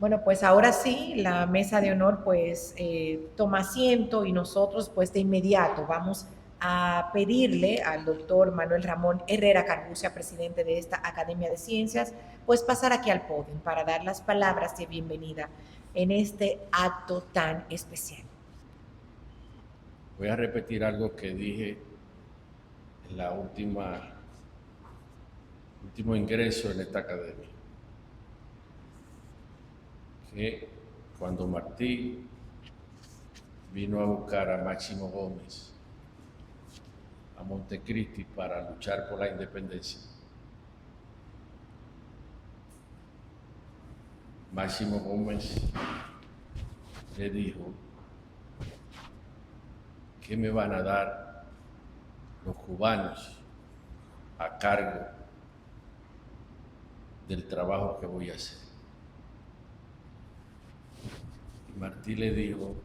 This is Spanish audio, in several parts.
Bueno, pues ahora sí, la mesa de honor pues toma asiento y nosotros pues de inmediato vamos a pedirle al doctor Manuel Ramón Herrera Carbucia, presidente de esta Academia de Ciencias, pues pasar aquí al podio para dar las palabras de bienvenida en este acto tan especial. Voy a repetir algo que dije en la último ingreso en esta academia, que cuando Martí vino a buscar a Máximo Gómez a Montecristi para luchar por la independencia, Máximo Gómez le dijo: ¿qué me van a dar los cubanos a cargo del trabajo que voy a hacer? Y Martí le dijo: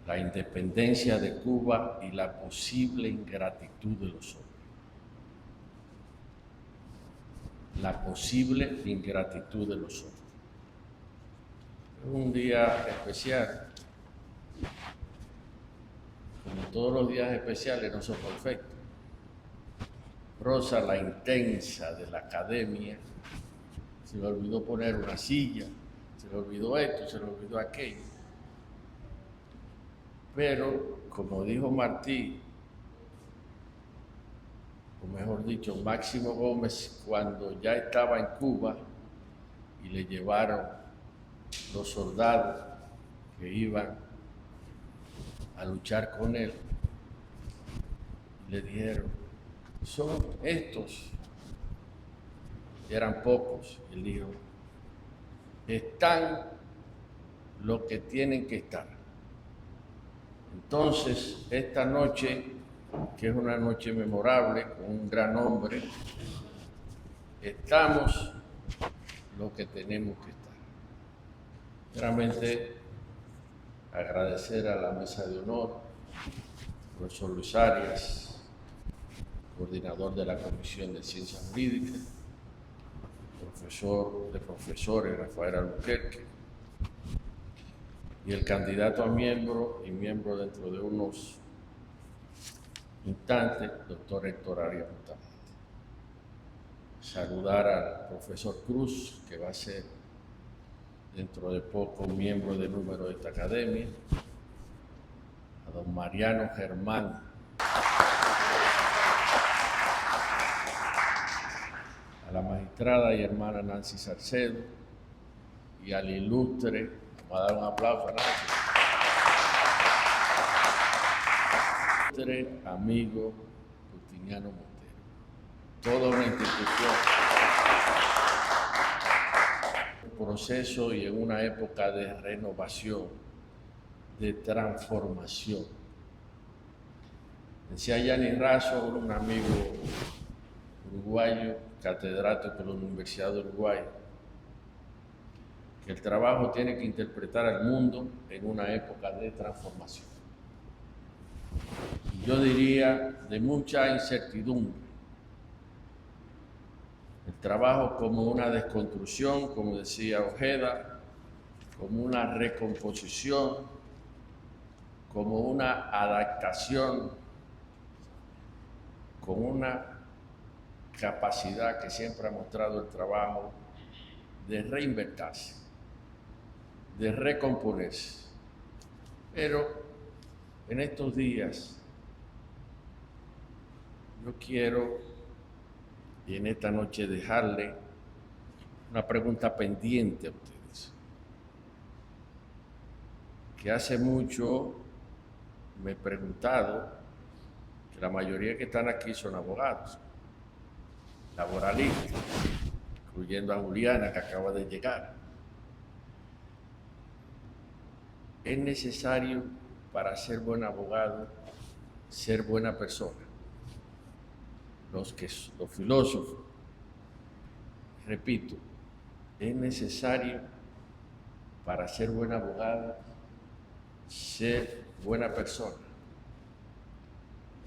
la independencia de Cuba y la posible ingratitud de los hombres. La posible ingratitud de los hombres. Es un día especial. Como todos los días especiales no son perfectos. Rosa, la intensa de la academia, se le olvidó poner una silla, se le olvidó esto, se le olvidó aquello. Pero, como dijo Martí, o mejor dicho, Máximo Gómez, cuando ya estaba en Cuba y le llevaron los soldados que iban a luchar con él, le dijeron: son estos. Eran pocos. Él dijo: están lo que tienen que estar. Entonces, esta noche, que es una noche memorable, con un gran hombre, estamos lo que tenemos que estar. Realmente agradecer a la mesa de honor, profesor Luis Arias, coordinador de la Comisión de Ciencias Jurídicas, profesor de profesores Rafael Albuquerque, y el candidato a miembro y miembro dentro de unos instantes, doctor Héctor Arias Bustamante. Saludar al profesor Cruz, que va a ser dentro de poco miembro de número de esta academia, a don Mariano Germán, a la magistrada y hermana Nancy Salcedo, y al ilustre, vamos a dar un aplauso a Nancy, ilustre amigo Justiniano Montero. Toda una institución, un proceso y en una época de renovación, de transformación. Decía Yanis Razo, un amigo uruguayo, catedrático de la Universidad de Uruguay, que el trabajo tiene que interpretar al mundo en una época de transformación. Y yo diría de mucha incertidumbre. El trabajo como una desconstrucción, como decía Ojeda, como una recomposición, como una adaptación, con una capacidad que siempre ha mostrado el trabajo de reinventarse, de recomponerse. Pero en estos días yo quiero, y en esta noche, dejarle una pregunta pendiente a ustedes, que hace mucho me he preguntado, que la mayoría que están aquí son abogados, laboralistas, incluyendo a Juliana, que acaba de llegar. Es necesario, para ser buen abogado, ser buena persona. Los filósofos, repito, es necesario, para ser buen abogado, ser buena persona.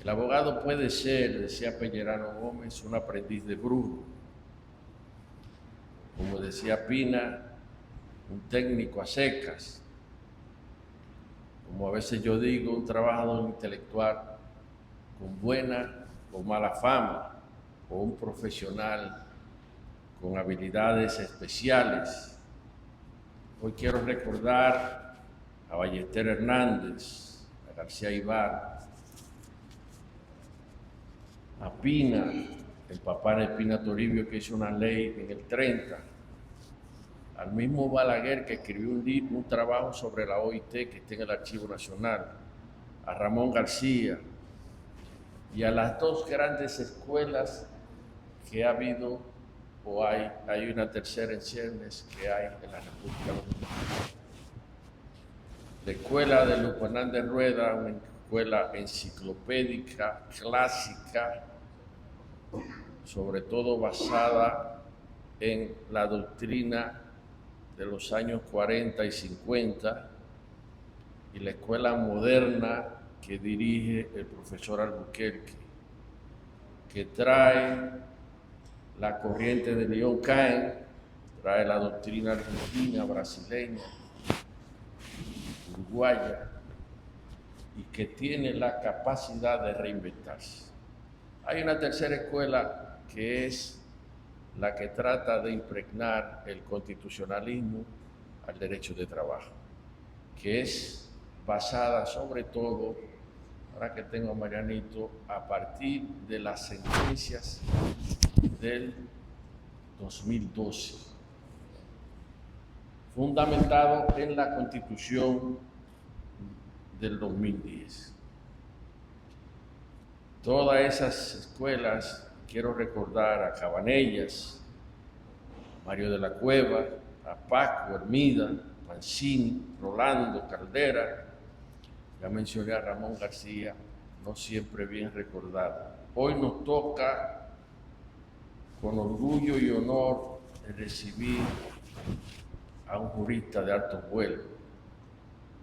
El abogado puede ser, decía Pellerano Gómez, un aprendiz de brujo. Como decía Pina, un técnico a secas, como a veces yo digo, un trabajador intelectual con buena o mala fama, o un profesional con habilidades especiales. Hoy quiero recordar a Ballester Hernández, a García Ibar, a Pina, el papá de Pina Toribio, que hizo una ley en el 30, al mismo Balaguer, que escribió un trabajo sobre la OIT que está en el Archivo Nacional, a Ramón García y a las dos grandes escuelas que ha habido o hay una tercera en ciernes que hay en la República Dominicana. La escuela de Luis Fernández Rueda, una escuela enciclopédica, clásica, sobre todo basada en la doctrina de los años 40 y 50, y la escuela moderna que dirige el profesor Albuquerque, que trae la corriente de León Caen, trae la doctrina argentina, brasileña, uruguaya, y que tiene la capacidad de reinventarse. Hay una tercera escuela que es la que trata de impregnar el constitucionalismo al derecho de trabajo, que es basada sobre todo, ahora que tengo a Marianito, a partir de las sentencias del 2012, fundamentado en la Constitución del 2010. Todas esas escuelas, quiero recordar a Cabanellas, Mario de la Cueva, a Paco, Hermida, Mancini, Rolando, Caldera, ya mencioné a Ramón García, no siempre bien recordado. Hoy nos toca con orgullo y honor recibir a un jurista de alto vuelo.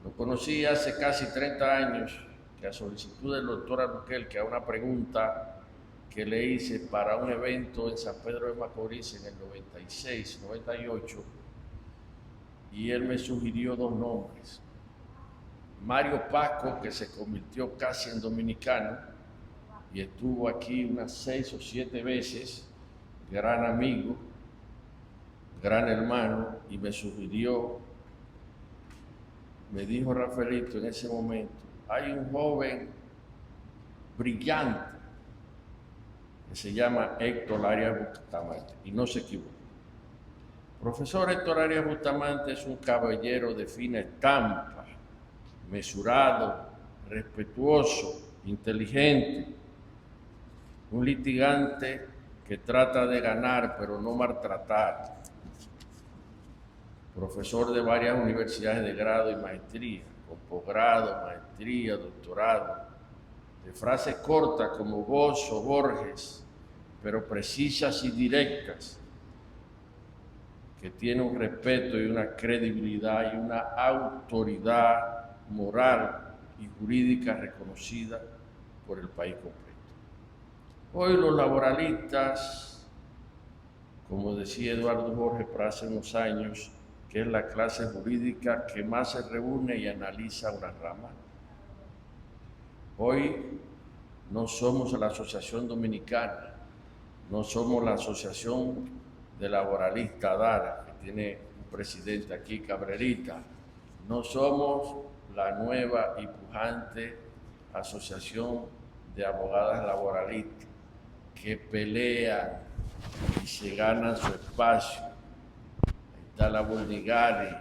Lo conocí hace casi 30 años, que a solicitud del doctor Albuquerque, a una pregunta que le hice para un evento en San Pedro de Macorís en el 96, 98, y él me sugirió dos nombres. Mario Paco, que se convirtió casi en dominicano y estuvo aquí unas 6 o 7 veces, gran amigo, gran hermano, y me sugirió, me dijo Rafaelito en ese momento, hay un joven brillante que se llama Héctor Arias Bustamante, y no se equivocó. Profesor Héctor Arias Bustamante es un caballero de fina estampa, mesurado, respetuoso, inteligente, un litigante que trata de ganar pero no maltratar, profesor de varias universidades de grado y maestría, con posgrado, maestría, doctorado, de frases cortas como vos o Borges, pero precisas y directas, que tiene un respeto y una credibilidad y una autoridad moral y jurídica reconocida por el país completo. Hoy los laboralistas, como decía Eduardo Borges para hace unos años, que es la clase jurídica que más se reúne y analiza una rama. Hoy no somos la Asociación Dominicana, no somos la Asociación de Laboralistas ADARA, que tiene un presidente aquí, Cabrerita, no somos la nueva y pujante Asociación de Abogadas Laboralistas, que pelean y se ganan su espacio. Está la Bulgari,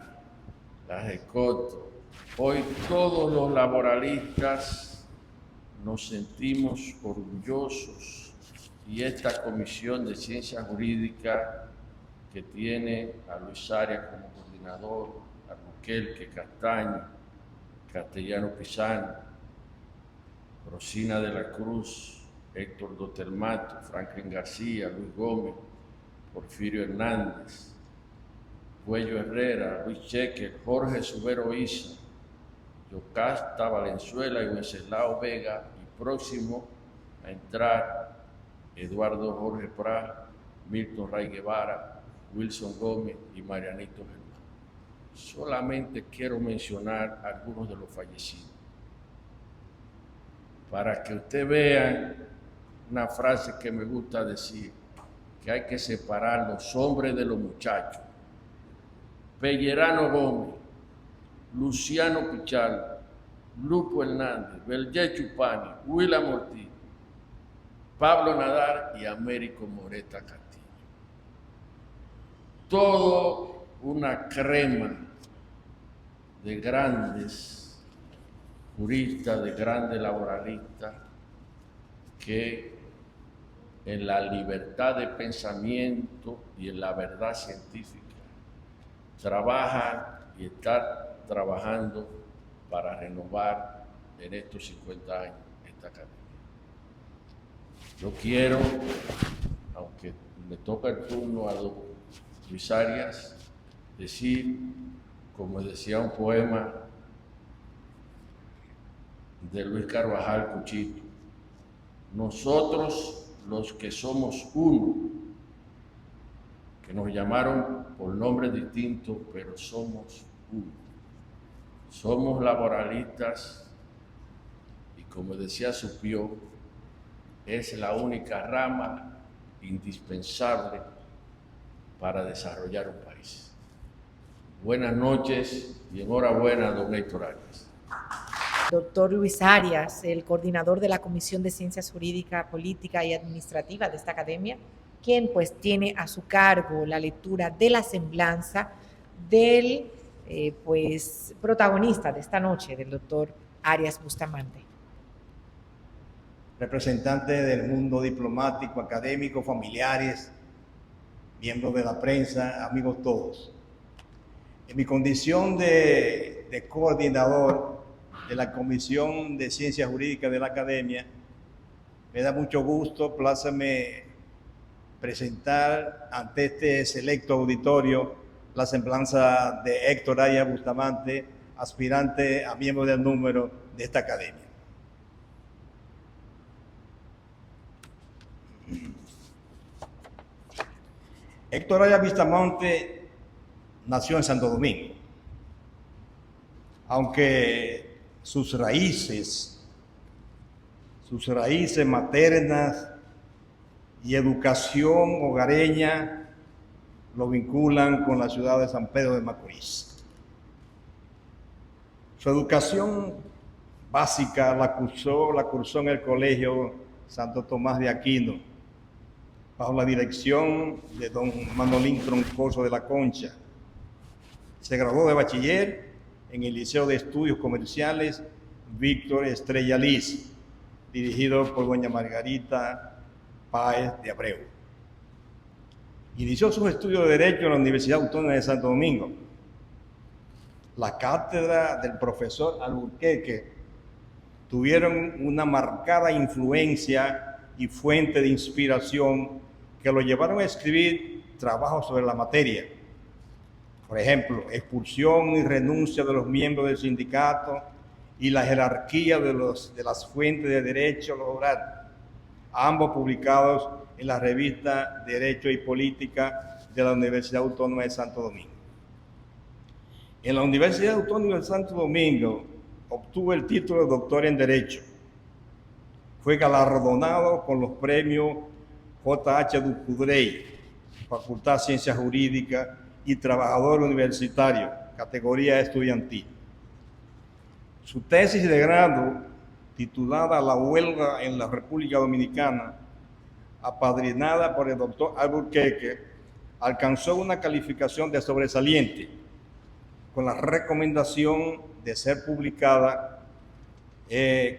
la Jecoto. Hoy todos los laboralistas nos sentimos orgullosos, y esta Comisión de Ciencia Jurídica que tiene a Luis Arias como coordinador, a Albuquerque, Castaño, Castellano Pisano, Rosina de la Cruz, Héctor Dotelmato, Franklin García, Luis Gómez, Porfirio Hernández, Cuello Herrera, Luis Cheque, Jorge Subero Isa, Yocasta Valenzuela y Wenceslao Vega, y próximo a entrar Eduardo Jorge Prat, Milton Ray Guevara, Wilson Gómez y Marianito Germán. solamente quiero mencionar algunos de los fallecidos, para que ustedes vean una frase que me gusta decir, que hay que separar los hombres de los muchachos. Pellerano Gómez, Luciano Pichardo, Lupo Hernández, Belgé Chupani, William Ortiz, Pablo Nadar y Américo Moreta Castillo. Todo una crema de grandes juristas, de grandes laboralistas, que en la libertad de pensamiento y en la verdad científica trabajan y están trabajando para renovar en estos 50 años esta academia. Yo quiero, aunque me toca el turno a don Luis Arias, decir, como decía un poema de Luis Carvajal Cuchito, nosotros los que somos uno, que nos llamaron por nombres distintos, pero somos uno. Somos laboralistas y, como decía Supió, es la única rama indispensable para desarrollar un país. Buenas noches y enhorabuena, don Héctor Arias. Doctor Luis Arias, el coordinador de la Comisión de Ciencias Jurídica, Política y Administrativa de esta academia, quien pues tiene a su cargo la lectura de la semblanza del protagonista de esta noche, del doctor Arias Bustamante. Representantes del mundo diplomático, académico, familiares, miembros de la prensa, amigos todos. En mi condición de coordinador de la Comisión de Ciencias Jurídicas de la Academia, me da mucho gusto, pláceme presentar ante este selecto auditorio la semblanza de Héctor Arias Bustamante, aspirante a miembro del número de esta academia. Héctor Arias Bustamante nació en Santo Domingo, aunque sus raíces maternas y educación hogareña lo vinculan con la ciudad de San Pedro de Macorís. Su educación básica la cursó en el Colegio Santo Tomás de Aquino, bajo la dirección de don Manolín Troncoso de la Concha. Se graduó de bachiller en el Liceo de Estudios Comerciales Víctor Estrella Liz, dirigido por doña Margarita Páez de Abreu. Inició sus estudios de Derecho en la Universidad Autónoma de Santo Domingo. La cátedra del profesor Alburquerque tuvieron una marcada influencia y fuente de inspiración que lo llevaron a escribir trabajos sobre la materia. Por ejemplo, Expulsión y renuncia de los miembros del sindicato y la jerarquía de las fuentes de derecho laboral, ambos publicados en la revista Derecho y Política de la Universidad Autónoma de Santo Domingo. En la Universidad Autónoma de Santo Domingo obtuvo el título de doctor en Derecho. Fue galardonado con los premios J.H. Ducudrey, Facultad de Ciencias Jurídicas, y Trabajador Universitario, categoría estudiantil. Su tesis de grado, titulada La huelga en la República Dominicana, apadrinada por el doctor Alburquerque, alcanzó una calificación de sobresaliente, con la recomendación de ser publicada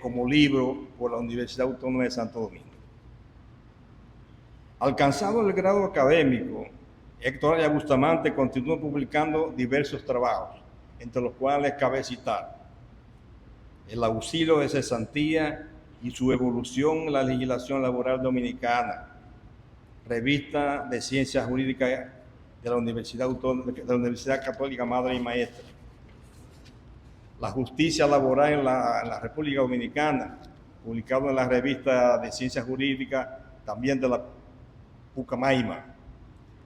como libro por la Universidad Autónoma de Santo Domingo. Alcanzado el grado académico, Héctor Arias Bustamante continuó publicando diversos trabajos, entre los cuales cabe citar El auxilio de cesantía y su evolución en la legislación laboral dominicana, Revista de Ciencias Jurídicas de la Universidad Católica Madre y Maestra, La justicia laboral en la República Dominicana, publicado en la Revista de Ciencias Jurídicas también de la Pucamaima,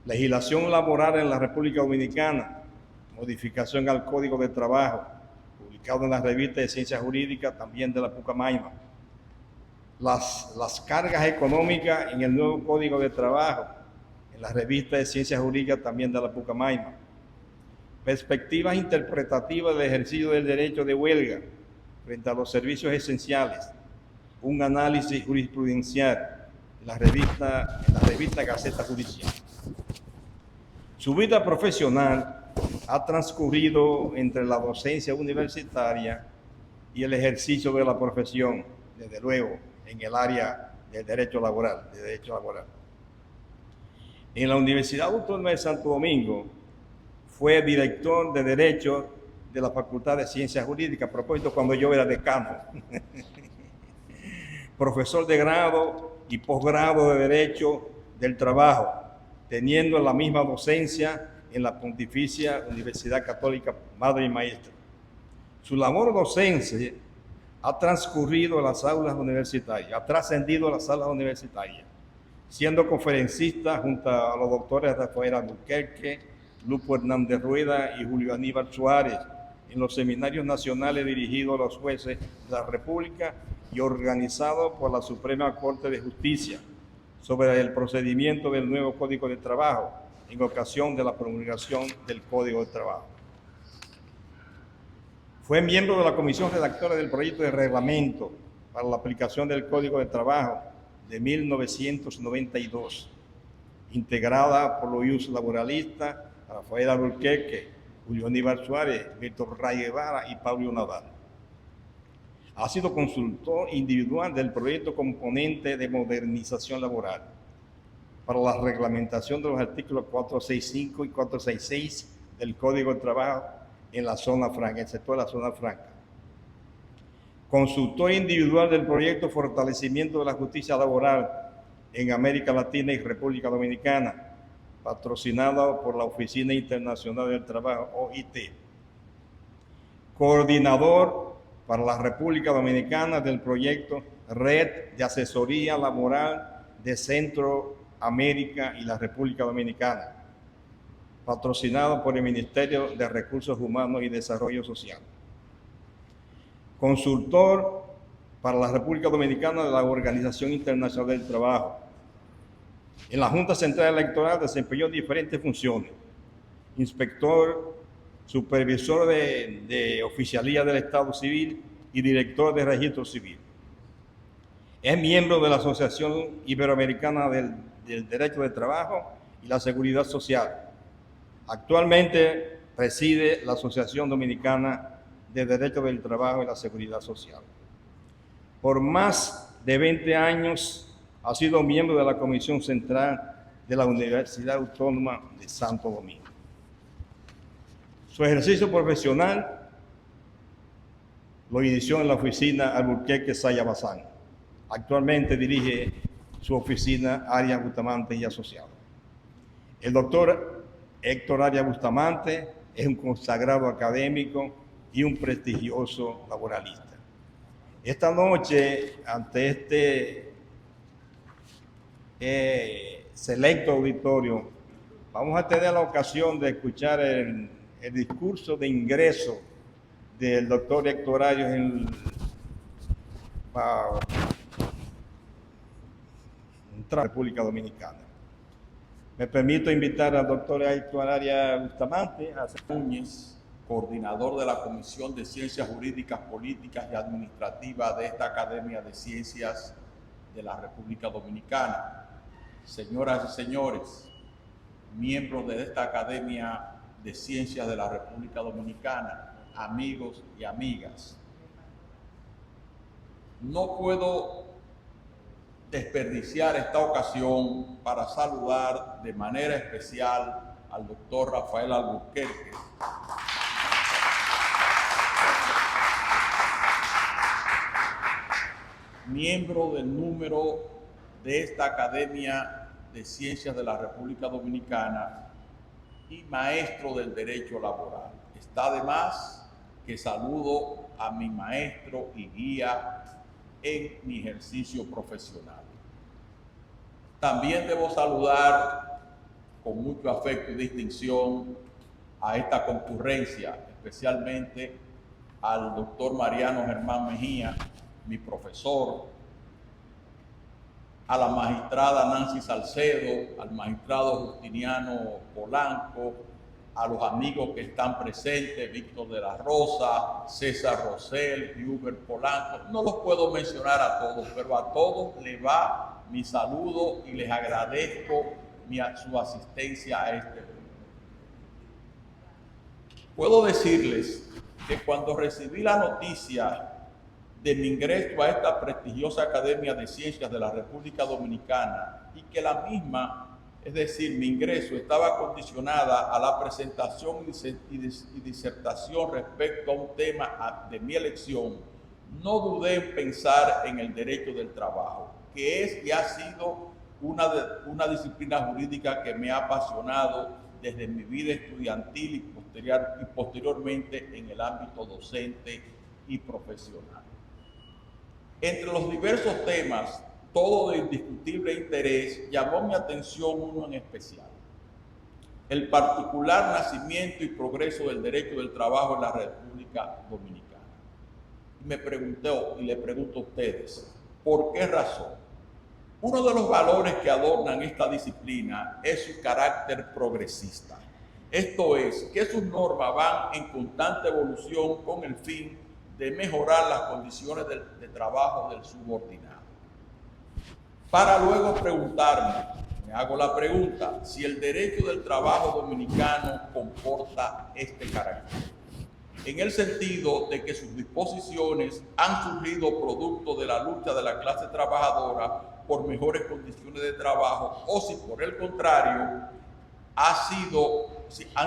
Legislación laboral en la República Dominicana, modificación al Código de Trabajo, publicado en la revista de Ciencias Jurídicas, también de la Pucamaima. Las cargas económicas en el nuevo Código de Trabajo, en la revista de Ciencias Jurídicas, también de la Pucamaima. Perspectivas interpretativas del ejercicio del derecho de huelga frente a los servicios esenciales, un análisis jurisprudencial en la revista Gaceta Judicial. Su vida profesional ha transcurrido entre la docencia universitaria y el ejercicio de la profesión, desde luego, en el área del derecho laboral, En la Universidad Autónoma de Santo Domingo fue director de Derecho de la Facultad de Ciencias Jurídicas, a propósito, cuando yo era decano. Profesor de grado y posgrado de Derecho del Trabajo, teniendo la misma docencia en la Pontificia Universidad Católica Madre y Maestra. Su labor docente ha transcurrido en las aulas universitarias, ha trascendido las aulas universitarias, siendo conferencista junto a los doctores Rafael Alburquerque, Lupo Hernández Rueda y Julio Aníbal Suárez en los seminarios nacionales dirigidos a los jueces de la República y organizados por la Suprema Corte de Justicia sobre el procedimiento del nuevo Código de Trabajo en ocasión de la promulgación del Código de Trabajo. Fue miembro de la comisión redactora del proyecto de reglamento para la aplicación del Código de Trabajo de 1992, integrada por los laboralistas Rafael Alburquerque, Julio Aníbal Suárez, Víctor Ray Guevara y Pablo Nadal. Ha sido consultor individual del proyecto componente de modernización laboral para la reglamentación de los artículos 465 y 466 del Código de Trabajo en la zona franca, el sector de la zona franca. Consultor individual del proyecto Fortalecimiento de la Justicia Laboral en América Latina y República Dominicana, patrocinado por la Oficina Internacional del Trabajo, OIT. Coordinador para la República Dominicana del proyecto Red de Asesoría Laboral de Centroamérica y la República Dominicana, patrocinado por el Ministerio de Recursos Humanos y Desarrollo Social. Consultor para la República Dominicana de la Organización Internacional del Trabajo. En la Junta Central Electoral desempeñó diferentes funciones: inspector, supervisor de oficialía del Estado Civil y director de registro civil. Es miembro de la Asociación Iberoamericana del Derecho de Trabajo y la Seguridad Social. Actualmente preside la Asociación Dominicana de Derecho del Trabajo y la Seguridad Social. Por más de 20 años ha sido miembro de la Comisión Central de la Universidad Autónoma de Santo Domingo. Su ejercicio profesional lo inició en la oficina Alburquerque Saya Bazán. Actualmente dirige su oficina Arias Bustamante y Asociados. El doctor Héctor Arias Bustamante es un consagrado académico y un prestigioso laboralista. Esta noche, ante este selecto auditorio, vamos a tener la ocasión de escuchar el discurso de ingreso del doctor Héctor Arias en la República Dominicana. Me permito invitar al doctor Héctor Arias Bustamante a Núñez, coordinador de la Comisión de Ciencias Jurídicas, Políticas y Administrativas de esta Academia de Ciencias de la República Dominicana. Señoras y señores, miembros de esta Academia de Ciencias de la República Dominicana, amigos y amigas, no puedo desperdiciar esta ocasión para saludar de manera especial al doctor Rafael Alburquerque, miembro del número de esta Academia de Ciencias de la República Dominicana y maestro del derecho laboral. Está de más que saludo a mi maestro y guía en mi ejercicio profesional. También debo saludar con mucho afecto y distinción a esta concurrencia, especialmente al doctor Mariano Germán Mejía, mi profesor, a la magistrada Nancy Salcedo, al magistrado Justiniano Polanco, a los amigos que están presentes, Víctor de la Rosa, César Rosell, Hubert Polanco. No los puedo mencionar a todos, pero a todos les va mi saludo y les agradezco su asistencia a este evento. Puedo decirles que cuando recibí la noticia de mi ingreso a esta prestigiosa Academia de Ciencias de la República Dominicana y que la misma, es decir, mi ingreso estaba condicionada a la presentación y disertación respecto a un tema de mi elección, no dudé en pensar en el derecho del trabajo, que es y ha sido una disciplina jurídica que me ha apasionado desde mi vida estudiantil y posteriormente en el ámbito docente y profesional. Entre los diversos temas, todo de indiscutible interés, llamó mi atención uno en especial: el particular nacimiento y progreso del derecho del trabajo en la República Dominicana. Y me pregunté, y le pregunto a ustedes, ¿por qué razón? Uno de los valores que adornan esta disciplina es su carácter progresista. Esto es, que sus normas van en constante evolución con el fin de mejorar las condiciones de trabajo del subordinado. Para luego preguntarme, me hago la pregunta, si el derecho del trabajo dominicano comporta este carácter, en el sentido de que sus disposiciones han surgido producto de la lucha de la clase trabajadora por mejores condiciones de trabajo, o si por el contrario han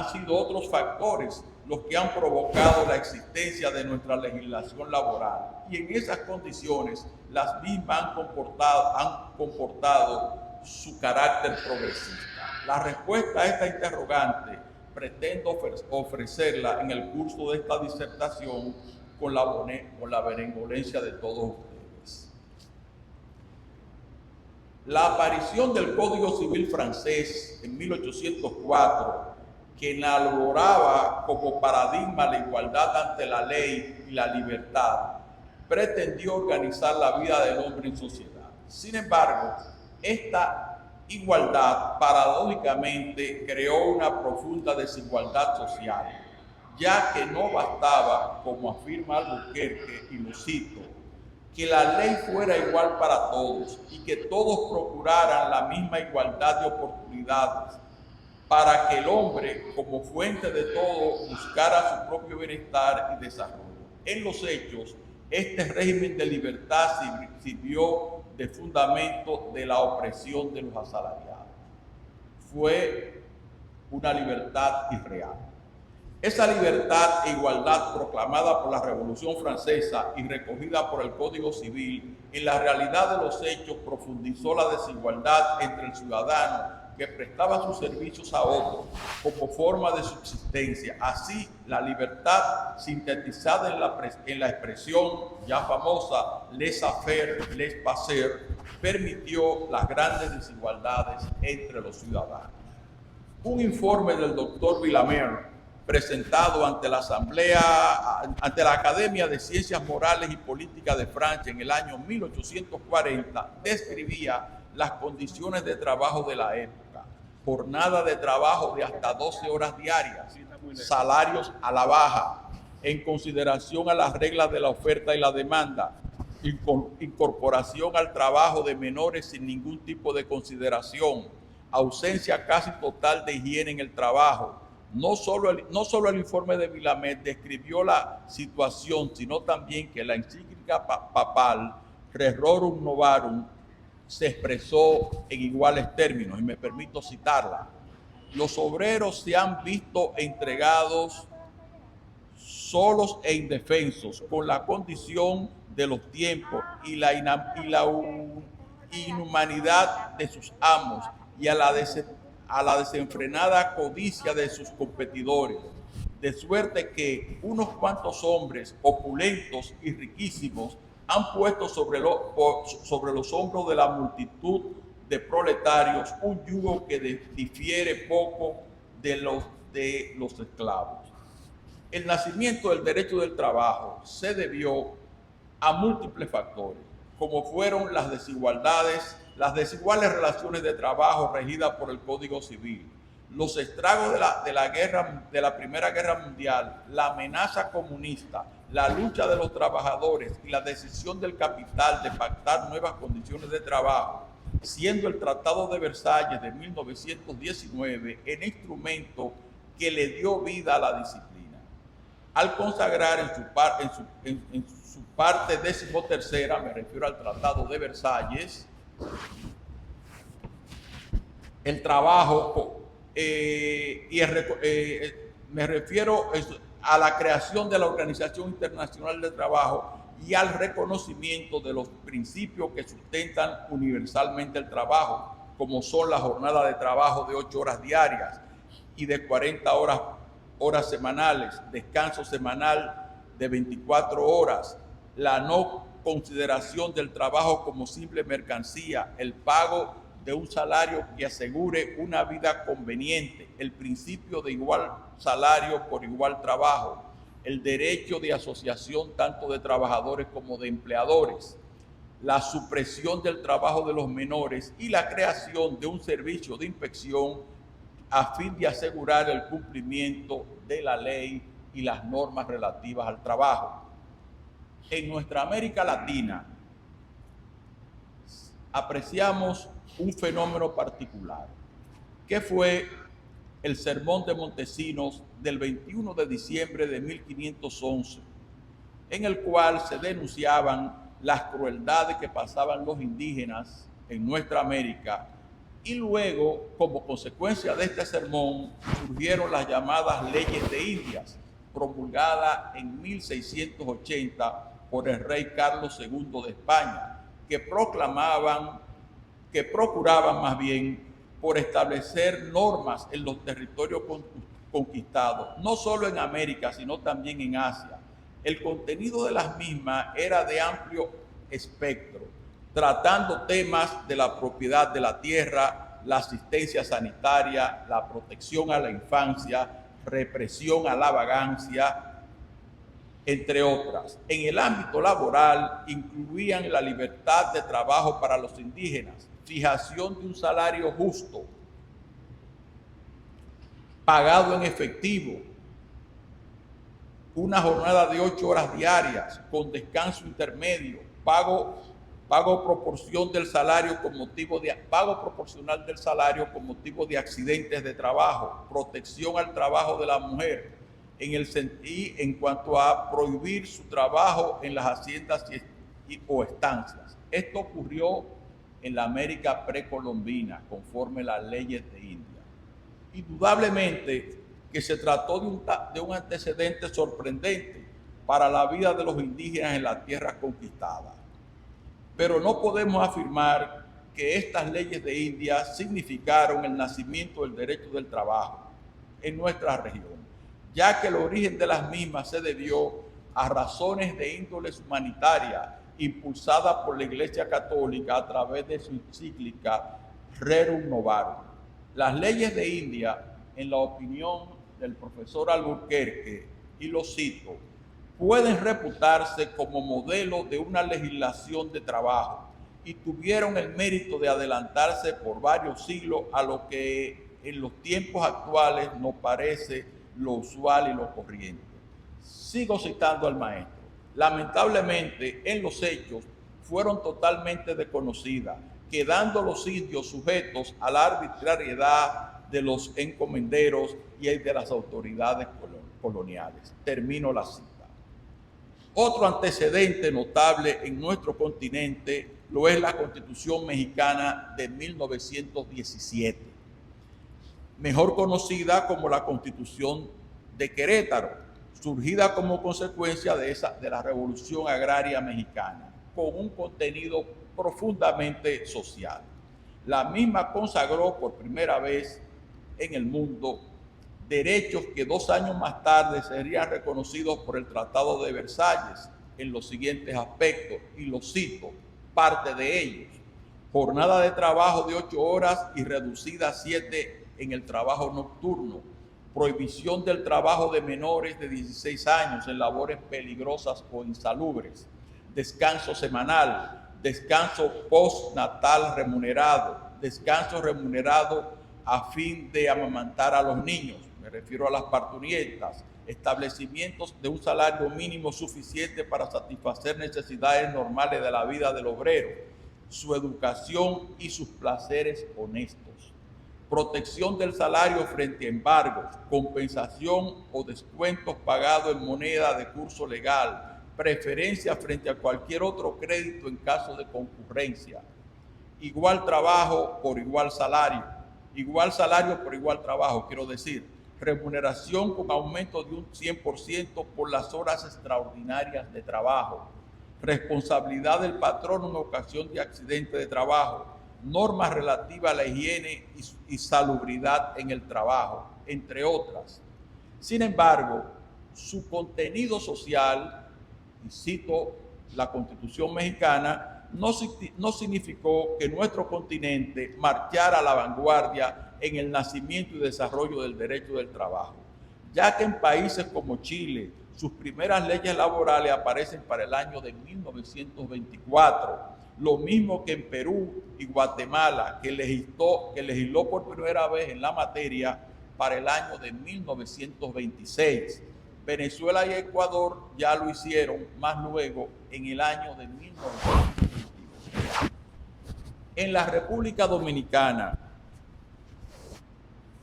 sido otros factores los que han provocado la existencia de nuestra legislación laboral, y en esas condiciones las mismas han comportado su carácter progresista. La respuesta a esta interrogante pretendo ofrecerla en el curso de esta disertación con la benevolencia de todos ustedes. La aparición del Código Civil francés en 1804, que inauguraba como paradigma la igualdad ante la ley y la libertad, pretendió organizar la vida del hombre en sociedad. Sin embargo, esta igualdad paradójicamente creó una profunda desigualdad social, ya que no bastaba, como afirma Albuquerque, y lo cito, que la ley fuera igual para todos y que todos procuraran la misma igualdad de oportunidades, para que el hombre, como fuente de todo, buscara su propio bienestar y desarrollo. En los hechos, este régimen de libertad sirvió de fundamento de la opresión de los asalariados. Fue una libertad irreal. Esa libertad e igualdad proclamada por la Revolución Francesa y recogida por el Código Civil, en la realidad de los hechos profundizó la desigualdad entre el ciudadano que prestaba sus servicios a otros como forma de subsistencia. Así, la libertad sintetizada en la expresión ya famosa laissez-faire, laissez-passer, permitió las grandes desigualdades entre los ciudadanos. Un informe del doctor Villamer, presentado ante la Academia de Ciencias Morales y Políticas de Francia en el año 1840, describía las condiciones de trabajo de la época: jornada de trabajo de hasta 12 horas diarias, salarios a la baja, en consideración a las reglas de la oferta y la demanda, incorporación al trabajo de menores sin ningún tipo de consideración, ausencia casi total de higiene en el trabajo. No solo el informe de Villamet describió la situación, sino también que la encíclica papal Rerum Novarum se expresó en iguales términos, y me permito citarla. Los obreros se han visto entregados solos e indefensos, con la condición de los tiempos y la inhumanidad de sus amos y a la desenfrenada codicia de sus competidores, de suerte que unos cuantos hombres opulentos y riquísimos han puesto sobre los hombros de la multitud de proletarios un yugo que difiere poco de de los esclavos. El nacimiento del derecho del trabajo se debió a múltiples factores, como fueron las desigualdades, las desiguales relaciones de trabajo regidas por el Código Civil, los estragos de la Primera Guerra Mundial, la amenaza comunista, la lucha de los trabajadores y la decisión del capital de pactar nuevas condiciones de trabajo, siendo el Tratado de Versalles de 1919 el instrumento que le dio vida a la disciplina. Al consagrar en su parte 13ª, me refiero al Tratado de Versalles, el trabajo, me refiero a la creación de la Organización Internacional del Trabajo y al reconocimiento de los principios que sustentan universalmente el trabajo, como son la jornada de trabajo de 8 horas diarias y de 40 horas semanales, descanso semanal de 24 horas, la no consideración del trabajo como simple mercancía, el pago de un salario que asegure una vida conveniente, el principio de igual salario por igual trabajo, el derecho de asociación tanto de trabajadores como de empleadores, la supresión del trabajo de los menores y la creación de un servicio de inspección a fin de asegurar el cumplimiento de la ley y las normas relativas al trabajo. En nuestra América Latina apreciamos un fenómeno particular, que fue el Sermón de Montesinos del 21 de diciembre de 1511, en el cual se denunciaban las crueldades que pasaban los indígenas en nuestra América, y luego, como consecuencia de este sermón, surgieron las llamadas leyes de Indias, promulgadas en 1680 por el rey Carlos II de España, que procuraban más bien por establecer normas en los territorios conquistados, no solo en América, sino también en Asia. El contenido de las mismas era de amplio espectro, tratando temas de la propiedad de la tierra, la asistencia sanitaria, la protección a la infancia, represión a la vagancia, entre otras. En el ámbito laboral incluían la libertad de trabajo para los indígenas, fijación de un salario justo, pagado en efectivo, una jornada de 8 horas diarias con descanso intermedio, pago proporcional del salario con motivo de accidentes de trabajo, protección al trabajo de la mujer, en cuanto a prohibir su trabajo en las haciendas o estancias. Esto ocurrió en la América precolombina, conforme las leyes de India. Indudablemente que se trató de un antecedente sorprendente para la vida de los indígenas en las tierras conquistadas. Pero no podemos afirmar que estas leyes de India significaron el nacimiento del derecho del trabajo en nuestra región, ya que el origen de las mismas se debió a razones de índole humanitaria impulsada por la Iglesia Católica a través de su encíclica Rerum Novarum. Las leyes de India, en la opinión del profesor Alburquerque, y lo cito, pueden reputarse como modelo de una legislación de trabajo y tuvieron el mérito de adelantarse por varios siglos a lo que en los tiempos actuales nos parece lo usual y lo corriente. Sigo citando al maestro. Lamentablemente, en los hechos fueron totalmente desconocidas, quedando los indios sujetos a la arbitrariedad de los encomenderos y de las autoridades coloniales. Termino la cita. Otro antecedente notable en nuestro continente lo es la Constitución Mexicana de 1917, mejor conocida como la Constitución de Querétaro, surgida como consecuencia de la Revolución Agraria Mexicana, con un contenido profundamente social. La misma consagró por primera vez en el mundo derechos que 2 años más tarde serían reconocidos por el Tratado de Versalles en los siguientes aspectos, y los cito, parte de ellos: jornada de trabajo de 8 horas y reducida a 7 en el trabajo nocturno, prohibición del trabajo de menores de 16 años en labores peligrosas o insalubres, descanso semanal, descanso postnatal remunerado, descanso remunerado a fin de amamantar a los niños, me refiero a las parturientas, establecimientos de un salario mínimo suficiente para satisfacer necesidades normales de la vida del obrero, su educación y sus placeres honestos, protección del salario frente a embargos, compensación o descuentos pagados en moneda de curso legal, preferencia frente a cualquier otro crédito en caso de concurrencia, igual trabajo por igual salario por igual trabajo, quiero decir, remuneración con aumento de un 100% por las horas extraordinarias de trabajo, responsabilidad del patrón en ocasión de accidente de trabajo, normas relativas a la higiene y salubridad en el trabajo, entre otras. Sin embargo, su contenido social, y cito la Constitución mexicana, no significó que nuestro continente marchara a la vanguardia en el nacimiento y desarrollo del derecho del trabajo, ya que en países como Chile, sus primeras leyes laborales aparecen para el año de 1924, lo mismo que en Perú y Guatemala, que legisló por primera vez en la materia para el año de 1926. Venezuela y Ecuador ya lo hicieron más luego en el año de 1922. En la República Dominicana,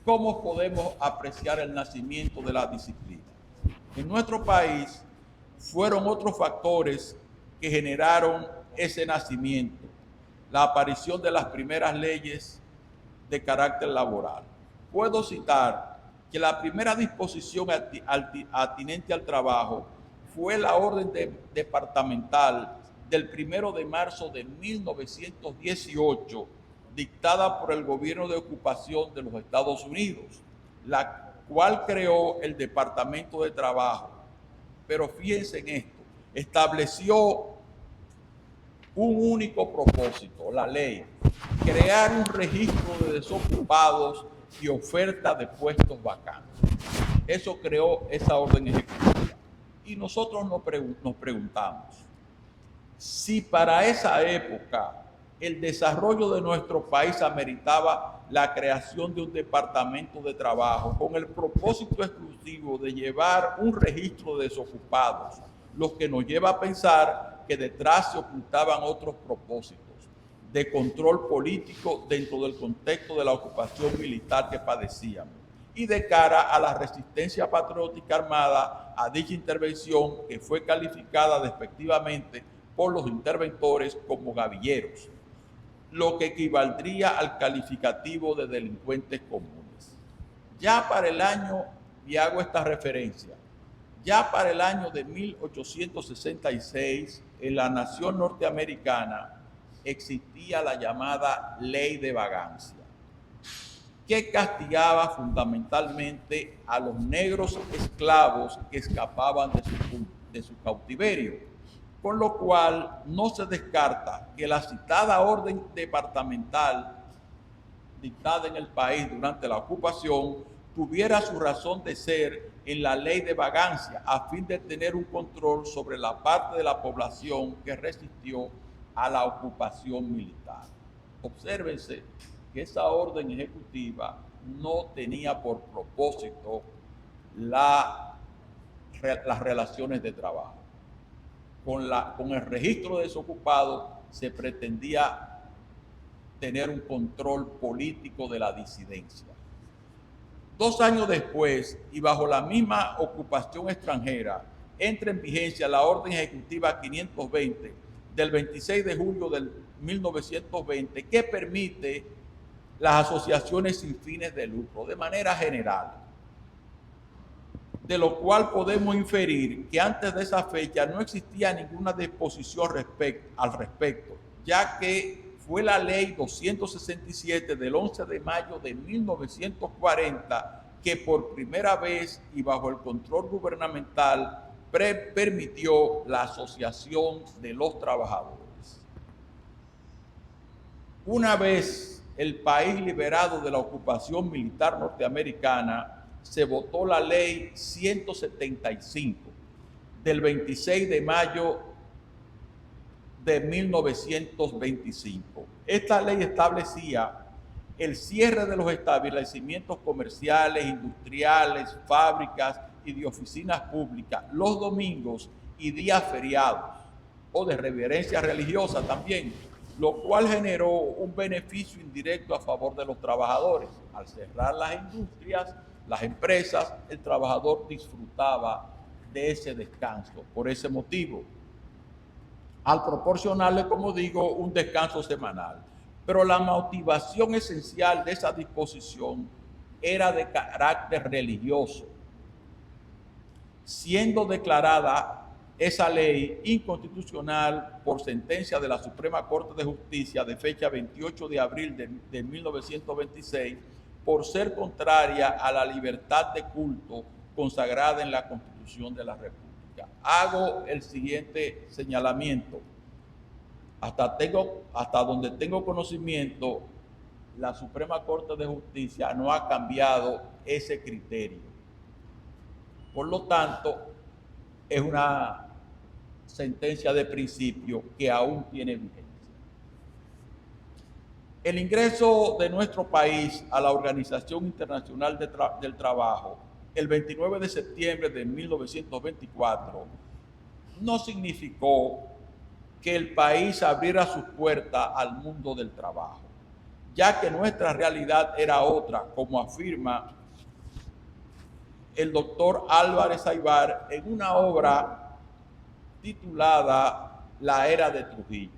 ¿cómo podemos apreciar el nacimiento de la disciplina? En nuestro país fueron otros factores que generaron ese nacimiento, la aparición de las primeras leyes de carácter laboral. Puedo citar que la primera disposición atinente al trabajo fue la orden departamental del 1 de marzo de 1918, dictada por el gobierno de ocupación de los Estados Unidos, la cual creó el Departamento de Trabajo. Pero fíjense en esto, estableció un único propósito, la ley, crear un registro de desocupados y oferta de puestos vacantes. Eso creó esa orden ejecutiva. Y nosotros nos preguntamos, si para esa época el desarrollo de nuestro país ameritaba la creación de un departamento de trabajo con el propósito exclusivo de llevar un registro de desocupados, lo que nos lleva a pensar que detrás se ocultaban otros propósitos de control político dentro del contexto de la ocupación militar que padecíamos y de cara a la resistencia patriótica armada a dicha intervención, que fue calificada despectivamente por los interventores como gavilleros, lo que equivaldría al calificativo de delincuentes comunes. Ya para el año, y hago esta referencia, ya para el año de 1866, en la nación norteamericana existía la llamada Ley de Vagancia, que castigaba fundamentalmente a los negros esclavos que escapaban de su cautiverio, con lo cual no se descarta que la citada orden departamental dictada en el país durante la ocupación tuviera su razón de ser en la Ley de Vagancia, a fin de tener un control sobre la parte de la población que resistió a la ocupación militar. Obsérvense que esa orden ejecutiva no tenía por propósito las relaciones de trabajo. Con el registro de desocupados se pretendía tener un control político de la disidencia. 2 años después, y bajo la misma ocupación extranjera, entra en vigencia la Orden Ejecutiva 520 del 26 de julio del 1920, que permite las asociaciones sin fines de lucro de manera general, de lo cual podemos inferir que antes de esa fecha no existía ninguna disposición al respecto, ya que fue la Ley 267 del 11 de mayo de 1940 que por primera vez y bajo el control gubernamental permitió la asociación de los trabajadores. Una vez el país liberado de la ocupación militar norteamericana, se votó la ley 175 del 26 de mayo de 1925. Esta ley establecía el cierre de los establecimientos comerciales, industriales, fábricas y de oficinas públicas los domingos y días feriados o de reverencia religiosa también, lo cual generó un beneficio indirecto a favor de los trabajadores. Al cerrar las industrias, las empresas, el trabajador disfrutaba de ese descanso. Por ese motivo, al proporcionarle, como digo, un descanso semanal. Pero la motivación esencial de esa disposición era de carácter religioso, siendo declarada esa ley inconstitucional por sentencia de la Suprema Corte de Justicia de fecha 28 de abril de 1926 por ser contraria a la libertad de culto consagrada en la Constitución de la República. Hago el siguiente señalamiento. Hasta donde tengo conocimiento, la Suprema Corte de Justicia no ha cambiado ese criterio. Por lo tanto, es una sentencia de principio que aún tiene vigencia. El ingreso de nuestro país a la Organización Internacional del Trabajo el 29 de septiembre de 1924 no significó que el país abriera sus puertas al mundo del trabajo, ya que nuestra realidad era otra, como afirma el doctor Álvarez Aybar en una obra titulada La Era de Trujillo,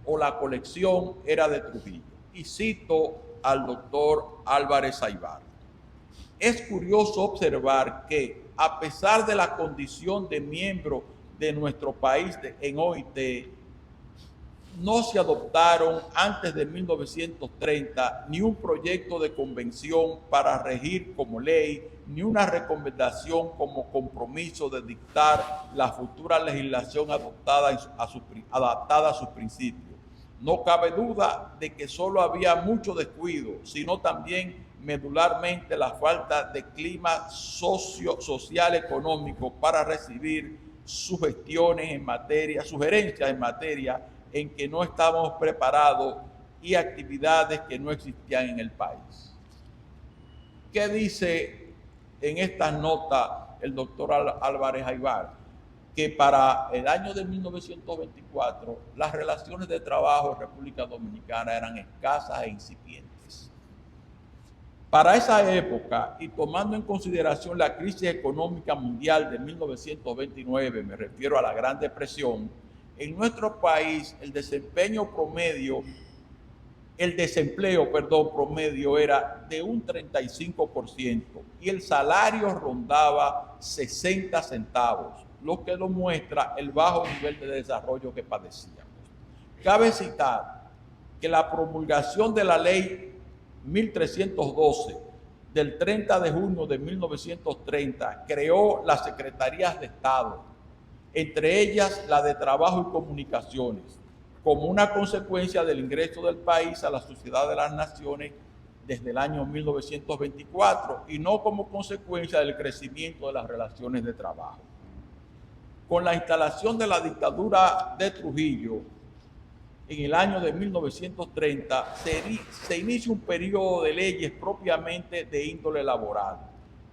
o la colección Era de Trujillo, y cito al doctor Álvarez Aybar. Es curioso observar que, a pesar de la condición de miembro de nuestro país en OIT, no se adoptaron antes de 1930 ni un proyecto de convención para regir como ley, ni una recomendación como compromiso de dictar la futura legislación adaptada a sus principios. No cabe duda de que solo había mucho descuido, sino también medularmente la falta de clima social económico para recibir sugerencias en materia en que no estábamos preparados y actividades que no existían en el país. ¿Qué dice en estas notas el doctor Álvarez Aybar? Que para el año de 1924 las relaciones de trabajo en República Dominicana eran escasas e incipientes. Para esa época, y tomando en consideración la crisis económica mundial de 1929, me refiero a la Gran Depresión, en nuestro país el desempleo promedio era de un 35% y el salario rondaba 60 centavos, lo que demuestra el bajo nivel de desarrollo que padecíamos. Cabe citar que la promulgación de la ley 1312 del 30 de junio de 1930 creó las secretarías de Estado, entre ellas la de Trabajo y Comunicaciones, como una consecuencia del ingreso del país a la Sociedad de las Naciones desde el año 1924 y no como consecuencia del crecimiento de las relaciones de trabajo. Con la instalación de la dictadura de Trujillo en el año de 1930, se inicia un periodo de leyes propiamente de índole laboral,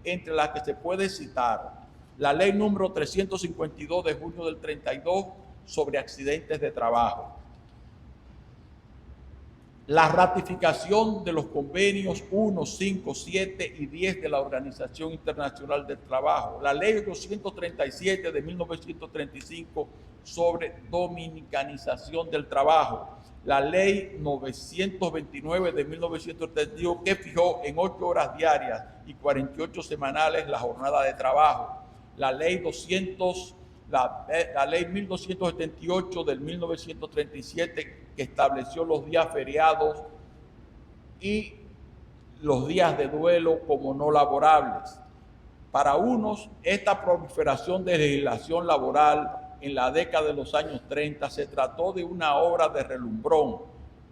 entre las que se puede citar la ley número 352 de junio del 32 sobre accidentes de trabajo, la ratificación de los convenios 1, 5, 7 y 10 de la Organización Internacional del Trabajo, la ley 237 de 1935 sobre dominicanización del trabajo, la ley 929 de 1932 que fijó en 8 horas diarias y 48 semanales la jornada de trabajo, la ley 1278 del 1937 que estableció los días feriados y los días de duelo como no laborables. Para unos, esta proliferación de legislación laboral en la década de los años 30 se trató de una obra de relumbrón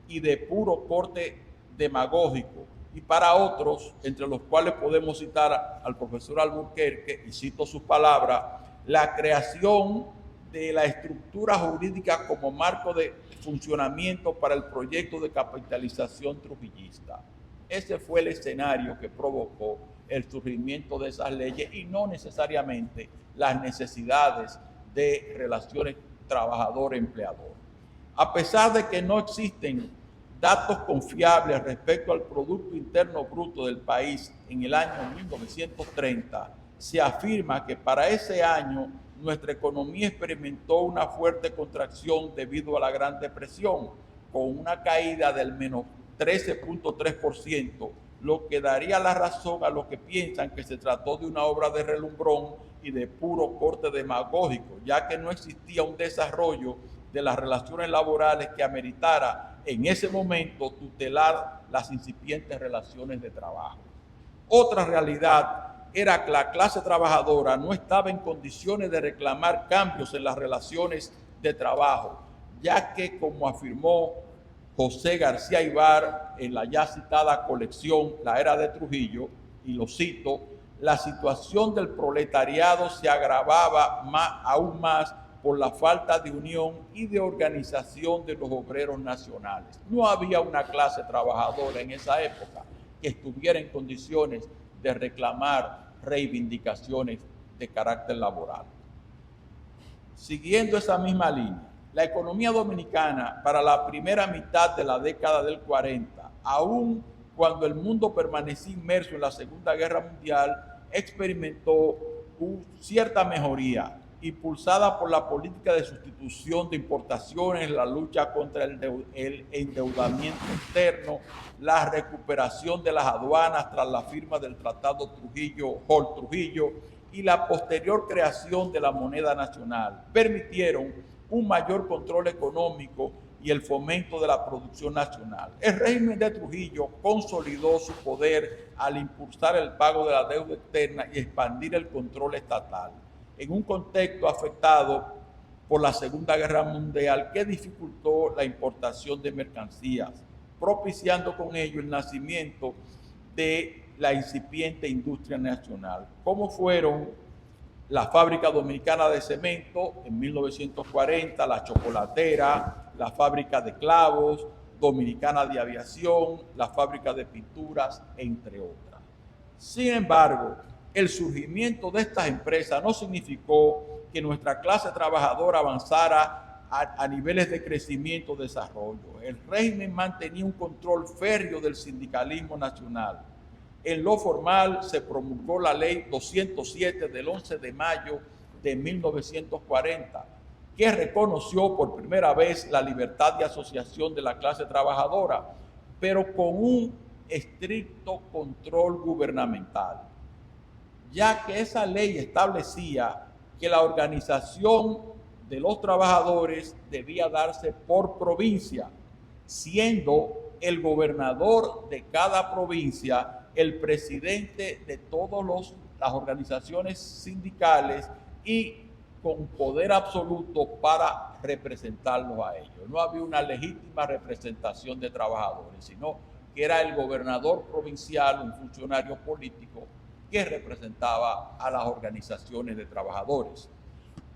y de puro corte demagógico, y para otros, entre los cuales podemos citar al profesor Alburquerque, y cito sus palabras, la creación de la estructura jurídica como marco de funcionamiento para el proyecto de capitalización trujillista. Ese fue el escenario que provocó el surgimiento de esas leyes y no necesariamente las necesidades de relaciones trabajador-empleador. A pesar de que no existen datos confiables respecto al Producto Interno Bruto del país en el año 1930, se afirma que para ese año nuestra economía experimentó una fuerte contracción debido a la Gran Depresión, con una caída del menos 13.3%, lo que daría la razón a los que piensan que se trató de una obra de relumbrón y de puro corte demagógico, ya que no existía un desarrollo de las relaciones laborales que ameritara en ese momento tutelar las incipientes relaciones de trabajo. Otra realidad era que la clase trabajadora no estaba en condiciones de reclamar cambios en las relaciones de trabajo, ya que, como afirmó José García Ibar en la ya citada colección La Era de Trujillo, y lo cito, la situación del proletariado se agravaba aún más por la falta de unión y de organización de los obreros nacionales. No había una clase trabajadora en esa época que estuviera en condiciones de reclamar reivindicaciones de carácter laboral. Siguiendo esa misma línea, la economía dominicana para la primera mitad de la década del 40, aun cuando el mundo permanecía inmerso en la Segunda Guerra Mundial, experimentó cierta mejoría, impulsada por la política de sustitución de importaciones, la lucha contra el endeudamiento externo, la recuperación de las aduanas tras la firma del Tratado Trujillo y la posterior creación de la moneda nacional, permitieron un mayor control económico y el fomento de la producción nacional. El régimen de Trujillo consolidó su poder al impulsar el pago de la deuda externa y expandir el control estatal, en un contexto afectado por la Segunda Guerra Mundial que dificultó la importación de mercancías, propiciando con ello el nacimiento de la incipiente industria nacional, como fueron la Fábrica Dominicana de Cemento en 1940, la Chocolatera, la Fábrica de Clavos, Dominicana de Aviación, la Fábrica de Pinturas, entre otras. Sin embargo, el surgimiento de estas empresas no significó que nuestra clase trabajadora avanzara a niveles de crecimiento y desarrollo. El régimen mantenía un control férreo del sindicalismo nacional. En lo formal se promulgó la Ley 207 del 11 de mayo de 1940, que reconoció por primera vez la libertad de asociación de la clase trabajadora, pero con un estricto control gubernamental, ya que esa ley establecía que la organización de los trabajadores debía darse por provincia, siendo el gobernador de cada provincia el presidente de todas las organizaciones sindicales y con poder absoluto para representarlos a ellos. No había una legítima representación de trabajadores, sino que era el gobernador provincial, un funcionario político que representaba a las organizaciones de trabajadores.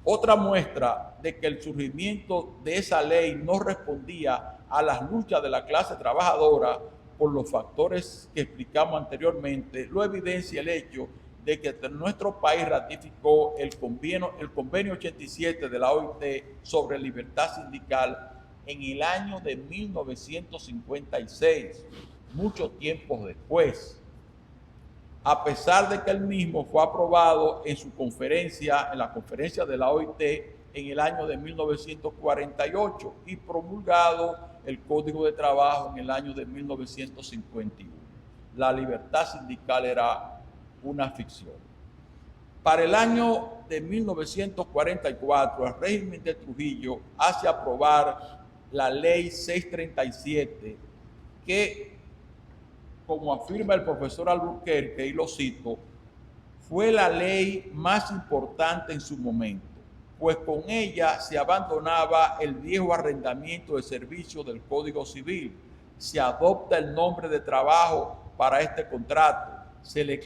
Otra muestra de que el surgimiento de esa ley no respondía a las luchas de la clase trabajadora por los factores que explicamos anteriormente, lo evidencia el hecho de que nuestro país ratificó el convenio 87 de la OIT sobre libertad sindical en el año de 1956, mucho tiempo después, a pesar de que el mismo fue aprobado en la conferencia de la OIT en el año de 1948 y promulgado el Código de Trabajo en el año de 1951. La libertad sindical era una ficción. Para el año de 1944, el régimen de Trujillo hace aprobar la Ley 637, que, como afirma el profesor Alburquerque, y lo cito, fue la ley más importante en su momento, pues con ella se abandonaba el viejo arrendamiento de servicios del Código Civil, se adopta el nombre de trabajo para este contrato, se le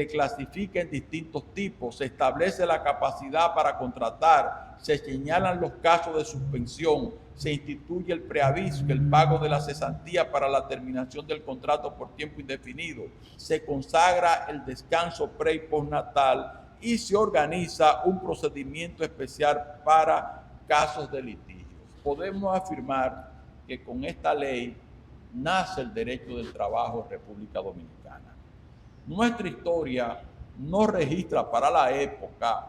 clasifica en distintos tipos, se establece la capacidad para contratar, se señalan los casos de suspensión, se instituye el preaviso, el pago de la cesantía para la terminación del contrato por tiempo indefinido, se consagra el descanso pre y postnatal y se organiza un procedimiento especial para casos de litigio. Podemos afirmar que con esta ley nace el derecho del trabajo en República Dominicana. Nuestra historia no registra para la época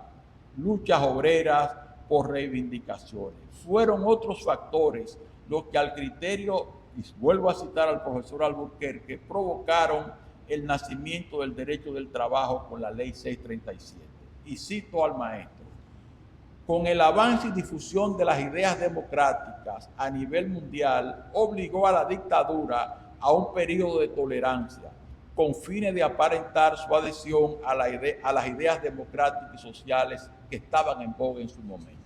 luchas obreras por reivindicaciones. Fueron otros factores los que al criterio, y vuelvo a citar al profesor Alburquerque, provocaron el nacimiento del derecho del trabajo con la ley 637. Y cito al maestro: con el avance y difusión de las ideas democráticas a nivel mundial, obligó a la dictadura a un periodo de tolerancia, con fines de aparentar su adhesión a las ideas democráticas y sociales que estaban en boga en su momento.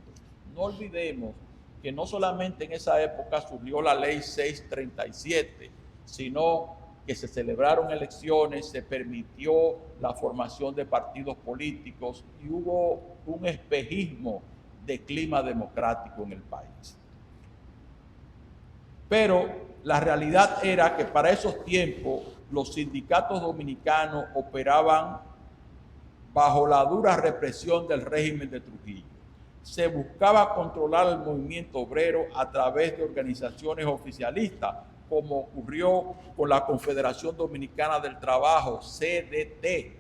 No olvidemos que no solamente en esa época surgió la ley 637, sino que se celebraron elecciones, se permitió la formación de partidos políticos y hubo un espejismo de clima democrático en el país. Pero la realidad era que para esos tiempos los sindicatos dominicanos operaban bajo la dura represión del régimen de Trujillo. Se buscaba controlar el movimiento obrero a través de organizaciones oficialistas, como ocurrió con la Confederación Dominicana del Trabajo, CDT.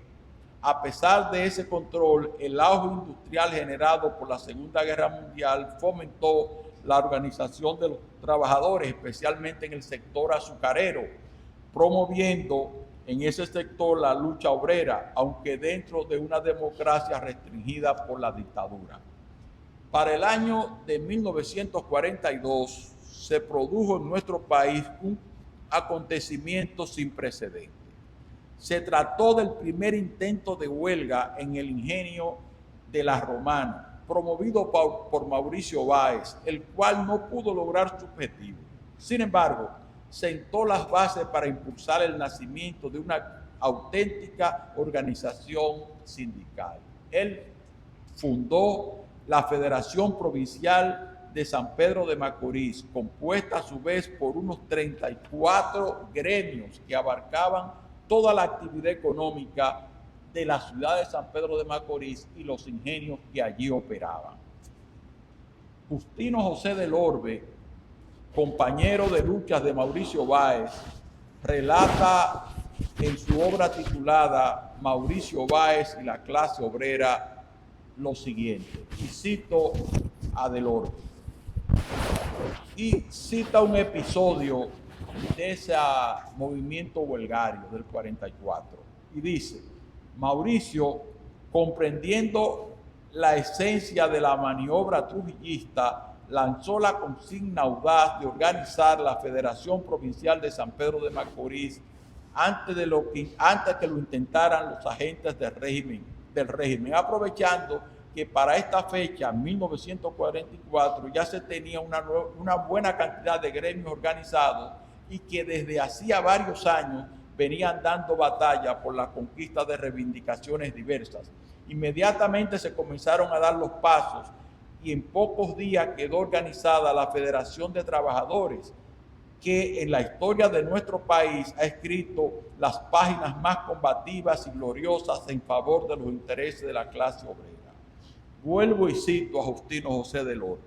A pesar de ese control, el auge industrial generado por la Segunda Guerra Mundial fomentó la organización de los trabajadores, especialmente en el sector azucarero, promoviendo en ese sector la lucha obrera, aunque dentro de una democracia restringida por la dictadura. Para el año de 1942 se produjo en nuestro país un acontecimiento sin precedentes. Se trató del primer intento de huelga en el ingenio de La Romana, promovido por Mauricio Báez, el cual no pudo lograr su objetivo. Sin embargo, sentó las bases para impulsar el nacimiento de una auténtica organización sindical. Él fundó la Federación Provincial de San Pedro de Macorís, compuesta a su vez por unos 34 gremios que abarcaban toda la actividad económica de la ciudad de San Pedro de Macorís y los ingenios que allí operaban. Justino José del Orbe, compañero de luchas de Mauricio Báez, relata en su obra titulada Mauricio Báez y la clase obrera lo siguiente, y cito a del Orbe, y cita un episodio de ese movimiento huelgario del 44, y dice: Mauricio, comprendiendo la esencia de la maniobra trujillista, lanzó la consigna audaz de organizar la Federación Provincial de San Pedro de Macorís antes que lo intentaran los agentes del régimen, aprovechando que para esta fecha, 1944, ya se tenía una buena cantidad de gremios organizados y que desde hacía varios años venían dando batalla por la conquista de reivindicaciones diversas. Inmediatamente se comenzaron a dar los pasos y en pocos días quedó organizada la Federación de Trabajadores, que en la historia de nuestro país ha escrito las páginas más combativas y gloriosas en favor de los intereses de la clase obrera. Vuelvo y cito a Justino José del Orbe,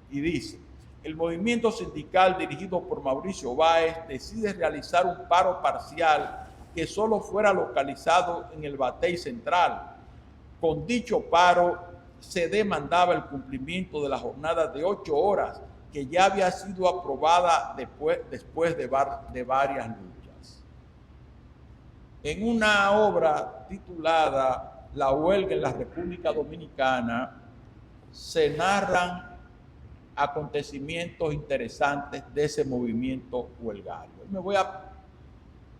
y dice: el movimiento sindical dirigido por Mauricio Báez decide realizar un paro parcial que solo fuera localizado en el Batey Central. Con dicho paro se demandaba el cumplimiento de la jornada de 8 horas, que ya había sido aprobada después de varias luchas. En una obra titulada La huelga en la República Dominicana se narran acontecimientos interesantes de ese movimiento huelgario. Me voy a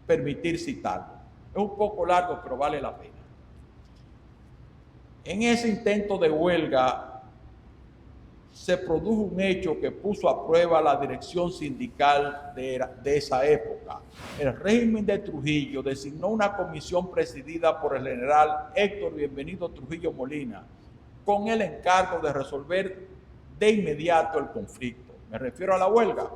permitir citarlo. Es un poco largo, pero vale la pena. En ese intento de huelga se produjo un hecho que puso a prueba la dirección sindical de esa época. época, el régimen de Trujillo designó una comisión presidida por el general Héctor Bienvenido Trujillo Molina, con el encargo de resolver de inmediato el conflicto. Me refiero a la huelga.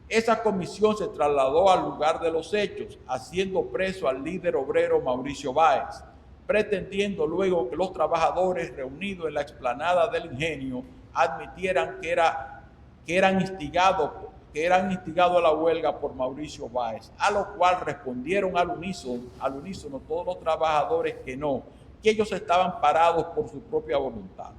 Esa comisión se trasladó al lugar de los hechos, haciendo preso al líder obrero Mauricio Báez, pretendiendo luego que los trabajadores reunidos en la explanada del Ingenio admitieran que eran instigados a la huelga por Mauricio Báez, a lo cual respondieron al unísono todos los trabajadores que no, que ellos estaban parados por su propia voluntad.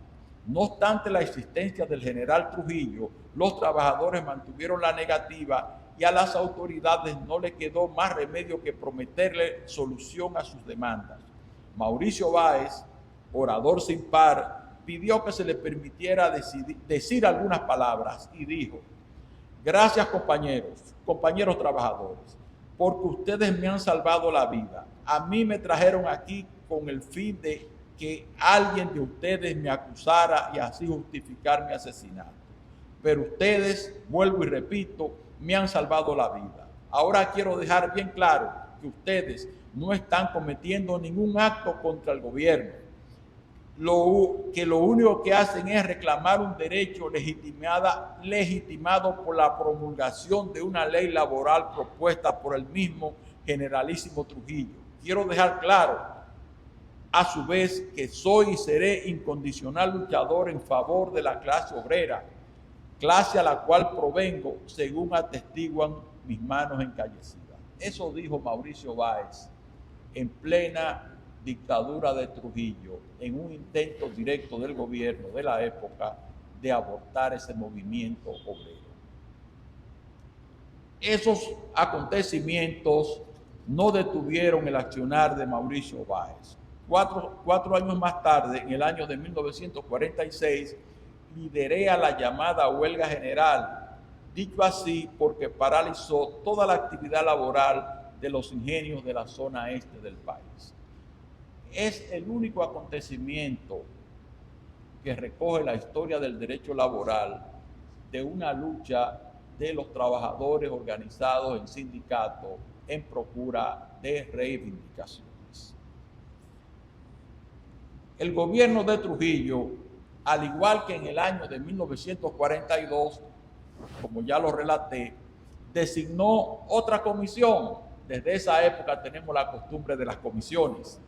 No obstante la existencia del general Trujillo, los trabajadores mantuvieron la negativa y a las autoridades no le quedó más remedio que prometerle solución a sus demandas. Mauricio Báez, orador sin par, pidió que se le permitiera decir algunas palabras y dijo: gracias compañeros trabajadores, porque ustedes me han salvado la vida. A mí me trajeron aquí con el fin de que alguien de ustedes me acusara y así justificar mi asesinato. Pero ustedes, vuelvo y repito, me han salvado la vida. Ahora quiero dejar bien claro que ustedes no están cometiendo ningún acto contra el gobierno. Lo único que hacen es reclamar un derecho legitimado por la promulgación de una ley laboral propuesta por el mismo generalísimo Trujillo. Quiero dejar claro, a su vez, que soy y seré incondicional luchador en favor de la clase obrera, clase a la cual provengo, según atestiguan mis manos encallecidas. Eso dijo Mauricio Báez en plena dictadura de Trujillo, en un intento directo del gobierno de la época de abortar ese movimiento obrero. Esos acontecimientos no detuvieron el accionar de Mauricio Báez. Cuatro años más tarde, en el año de 1946, lideré a la llamada huelga general, dicho así porque paralizó toda la actividad laboral de los ingenios de la zona este del país. Es el único acontecimiento que recoge la historia del derecho laboral de una lucha de los trabajadores organizados en sindicatos en procura de reivindicaciones. El gobierno de Trujillo, al igual que en el año de 1942, como ya lo relaté, designó otra comisión. Desde esa época tenemos la costumbre de las comisiones,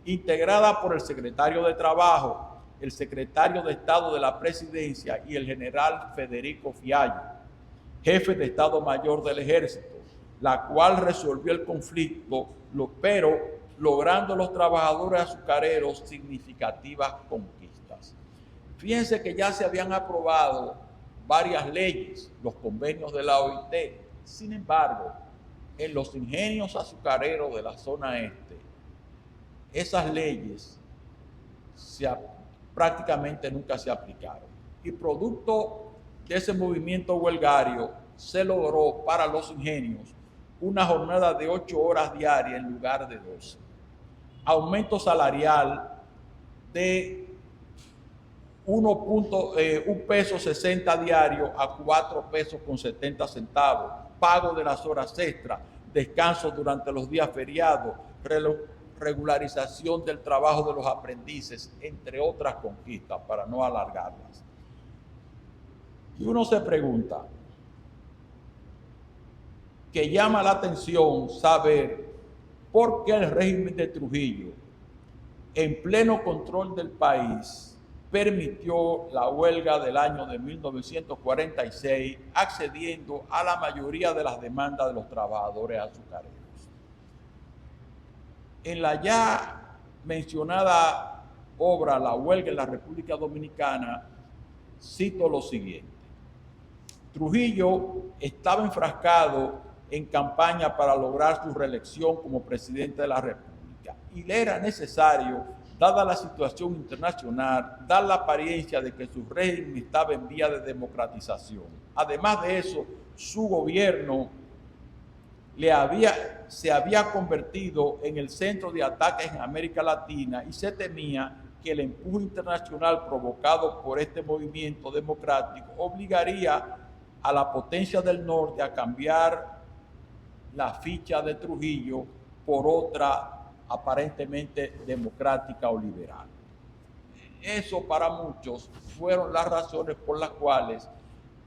integrada por el secretario de Trabajo, el secretario de Estado de la Presidencia y el general Federico Fiallo, jefe de Estado Mayor del Ejército, la cual resolvió el conflicto, pero logrando los trabajadores azucareros significativas conquistas. Fíjense que ya se habían aprobado varias leyes, los convenios de la OIT. Sin embargo, en los ingenios azucareros de la zona este, esas leyes prácticamente nunca se aplicaron. Y producto de ese movimiento huelgario, se logró para los ingenios una jornada de 8 horas diarias en lugar de 12. Aumento salarial de 1 peso 60 diario a 4 pesos con 70 centavos, pago de las horas extras, descanso durante los días feriados, regularización del trabajo de los aprendices, entre otras conquistas, para no alargarlas. Y uno se pregunta, que llama la atención saber por qué el régimen de Trujillo, en pleno control del país, permitió la huelga del año de 1946, accediendo a la mayoría de las demandas de los trabajadores azucareros. En la ya mencionada obra La huelga en la República Dominicana, cito lo siguiente: Trujillo estaba enfrascado en campaña para lograr su reelección como presidente de la República y le era necesario, dada la situación internacional, dar la apariencia de que su régimen estaba en vía de democratización. Además de eso, su gobierno se había convertido en el centro de ataques en América Latina y se temía que el empuje internacional provocado por este movimiento democrático obligaría a la potencia del norte a cambiar la ficha de Trujillo por otra aparentemente democrática o liberal. Eso para muchos fueron las razones por las cuales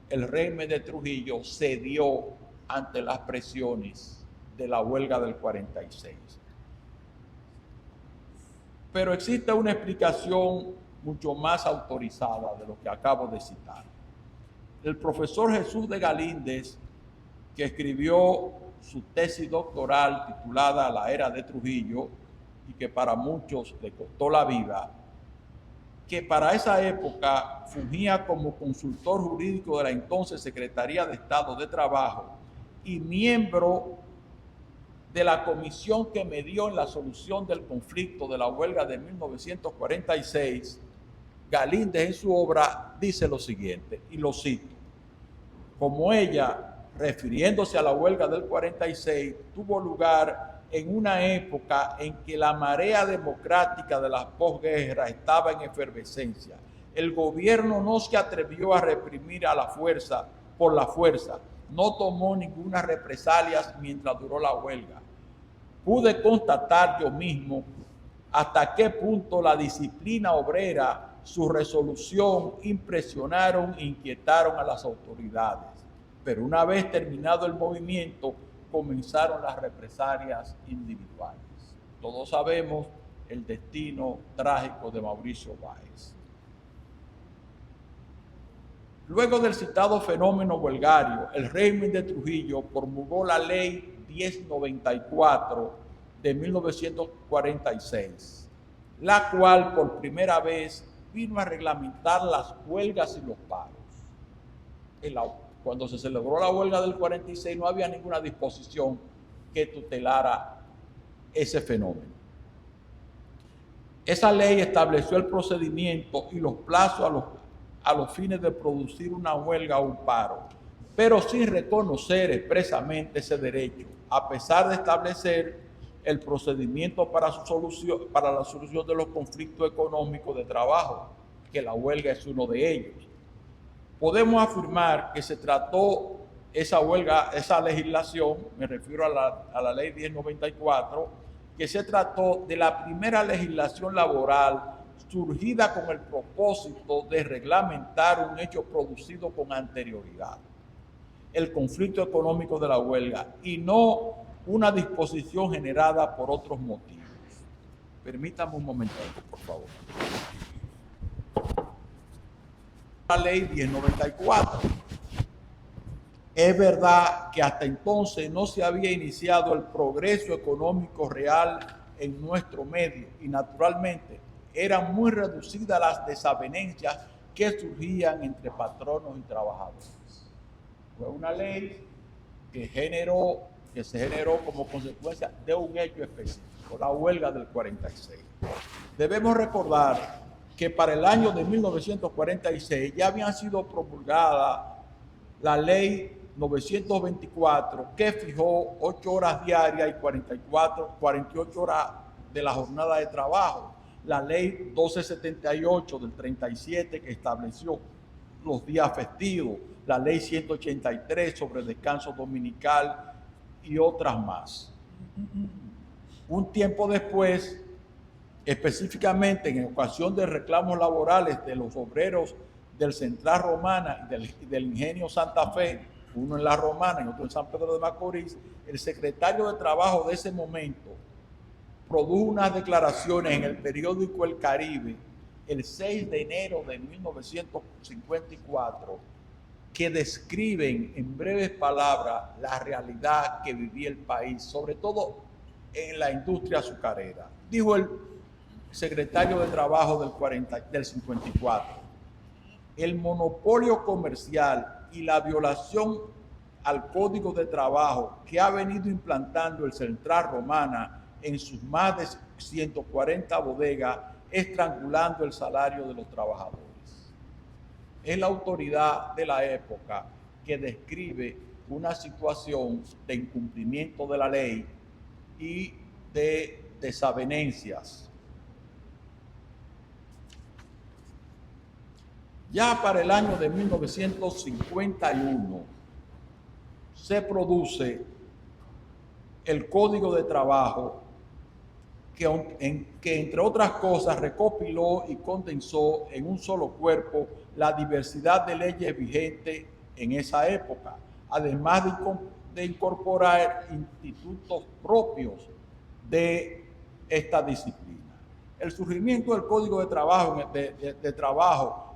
el régimen de Trujillo cedió ante las presiones de la huelga del 46. Pero existe una explicación mucho más autorizada de lo que acabo de citar. El profesor Jesús de Galíndez, que escribió su tesis doctoral titulada La era de Trujillo, y que para muchos le costó la vida, que para esa época fungía como consultor jurídico de la entonces Secretaría de Estado de Trabajo y miembro de la comisión que medió en la solución del conflicto de la huelga de 1946, Galíndez en su obra dice lo siguiente, y lo cito: como ella, refiriéndose a la huelga del 46, tuvo lugar en una época en que la marea democrática de la posguerra estaba en efervescencia, el gobierno no se atrevió a reprimir a la fuerza por la fuerza, no tomó ninguna represalias mientras duró la huelga. Pude constatar yo mismo hasta qué punto la disciplina obrera, su resolución, impresionaron e inquietaron a las autoridades. Pero una vez terminado el movimiento, comenzaron las represalias individuales. Todos sabemos el destino trágico de Mauricio Báez. Luego del citado fenómeno huelgario, el régimen de Trujillo promulgó la Ley 1094 de 1946, la cual por primera vez vino a reglamentar las huelgas y los paros. Cuando se celebró la huelga del 46 no había ninguna disposición que tutelara ese fenómeno. Esa ley estableció el procedimiento y los plazos a los fines de producir una huelga o un paro, pero sin reconocer expresamente ese derecho, a pesar de establecer el procedimiento para la solución de los conflictos económicos de trabajo, que la huelga es uno de ellos. Podemos afirmar que se trató esa legislación, me refiero a la ley 1094, que se trató de la primera legislación laboral surgida con el propósito de reglamentar un hecho producido con anterioridad, el conflicto económico de la huelga, y no una disposición generada por otros motivos. Permítame un momentito, por favor. La ley 1094. Es verdad que hasta entonces no se había iniciado el progreso económico real en nuestro medio y naturalmente eran muy reducidas las desavenencias que surgían entre patronos y trabajadores. Fue una ley que se generó como consecuencia de un hecho específico, la huelga del 46. Debemos recordar que para el año de 1946 ya habían sido promulgadas la ley 924, que fijó 8 horas diarias y 48 horas de la jornada de trabajo. La ley 1278 del 37, que estableció los días festivos. La ley 183 sobre descanso dominical y otras más. Un tiempo después, específicamente en ocasión de reclamos laborales de los obreros del Central Romana y del Ingenio Santa Fe, uno en La Romana y otro en San Pedro de Macorís, el secretario de Trabajo de ese momento produjo unas declaraciones en el periódico El Caribe el 6 de enero de 1954 que describen en breves palabras la realidad que vivía el país, sobre todo en la industria azucarera. Dijo el secretario de Trabajo del 54, el monopolio comercial y la violación al Código de Trabajo que ha venido implantando el Central Romana en sus más de 140 bodegas, estrangulando el salario de los trabajadores. Es la autoridad de la época que describe una situación de incumplimiento de la ley y de desavenencias. Ya para el año de 1951 se produce el Código de Trabajo, que entre otras cosas recopiló y condensó en un solo cuerpo la diversidad de leyes vigentes en esa época, además de incorporar institutos propios de esta disciplina. El surgimiento del Código de Trabajo,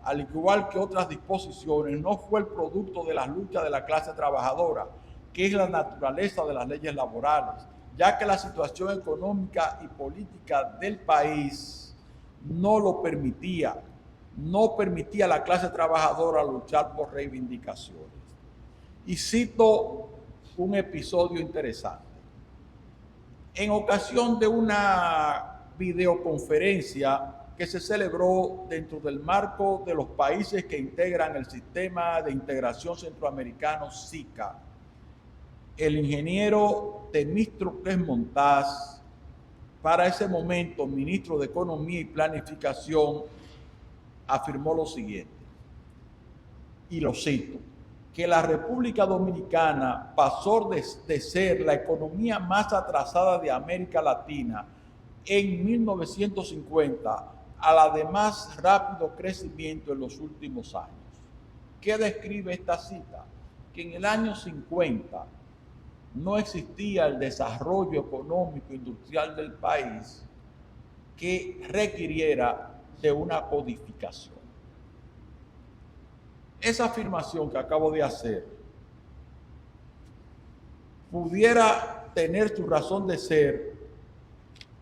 al igual que otras disposiciones, no fue el producto de las luchas de la clase trabajadora, que es la naturaleza de las leyes laborales, ya que la situación económica y política del país no lo permitía, no permitía a la clase trabajadora luchar por reivindicaciones. Y cito un episodio interesante. En ocasión de una videoconferencia que se celebró dentro del marco de los países que integran el Sistema de Integración Centroamericano, SICA, el ingeniero Temístocles Montaz, para ese momento ministro de Economía y Planificación, afirmó lo siguiente, y lo cito, que la República Dominicana pasó de ser la economía más atrasada de América Latina en 1950 a la de más rápido crecimiento en los últimos años. ¿Qué describe esta cita? Que en el año 50 no existía el desarrollo económico e industrial del país que requiriera de una codificación. Esa afirmación que acabo de hacer pudiera tener su razón de ser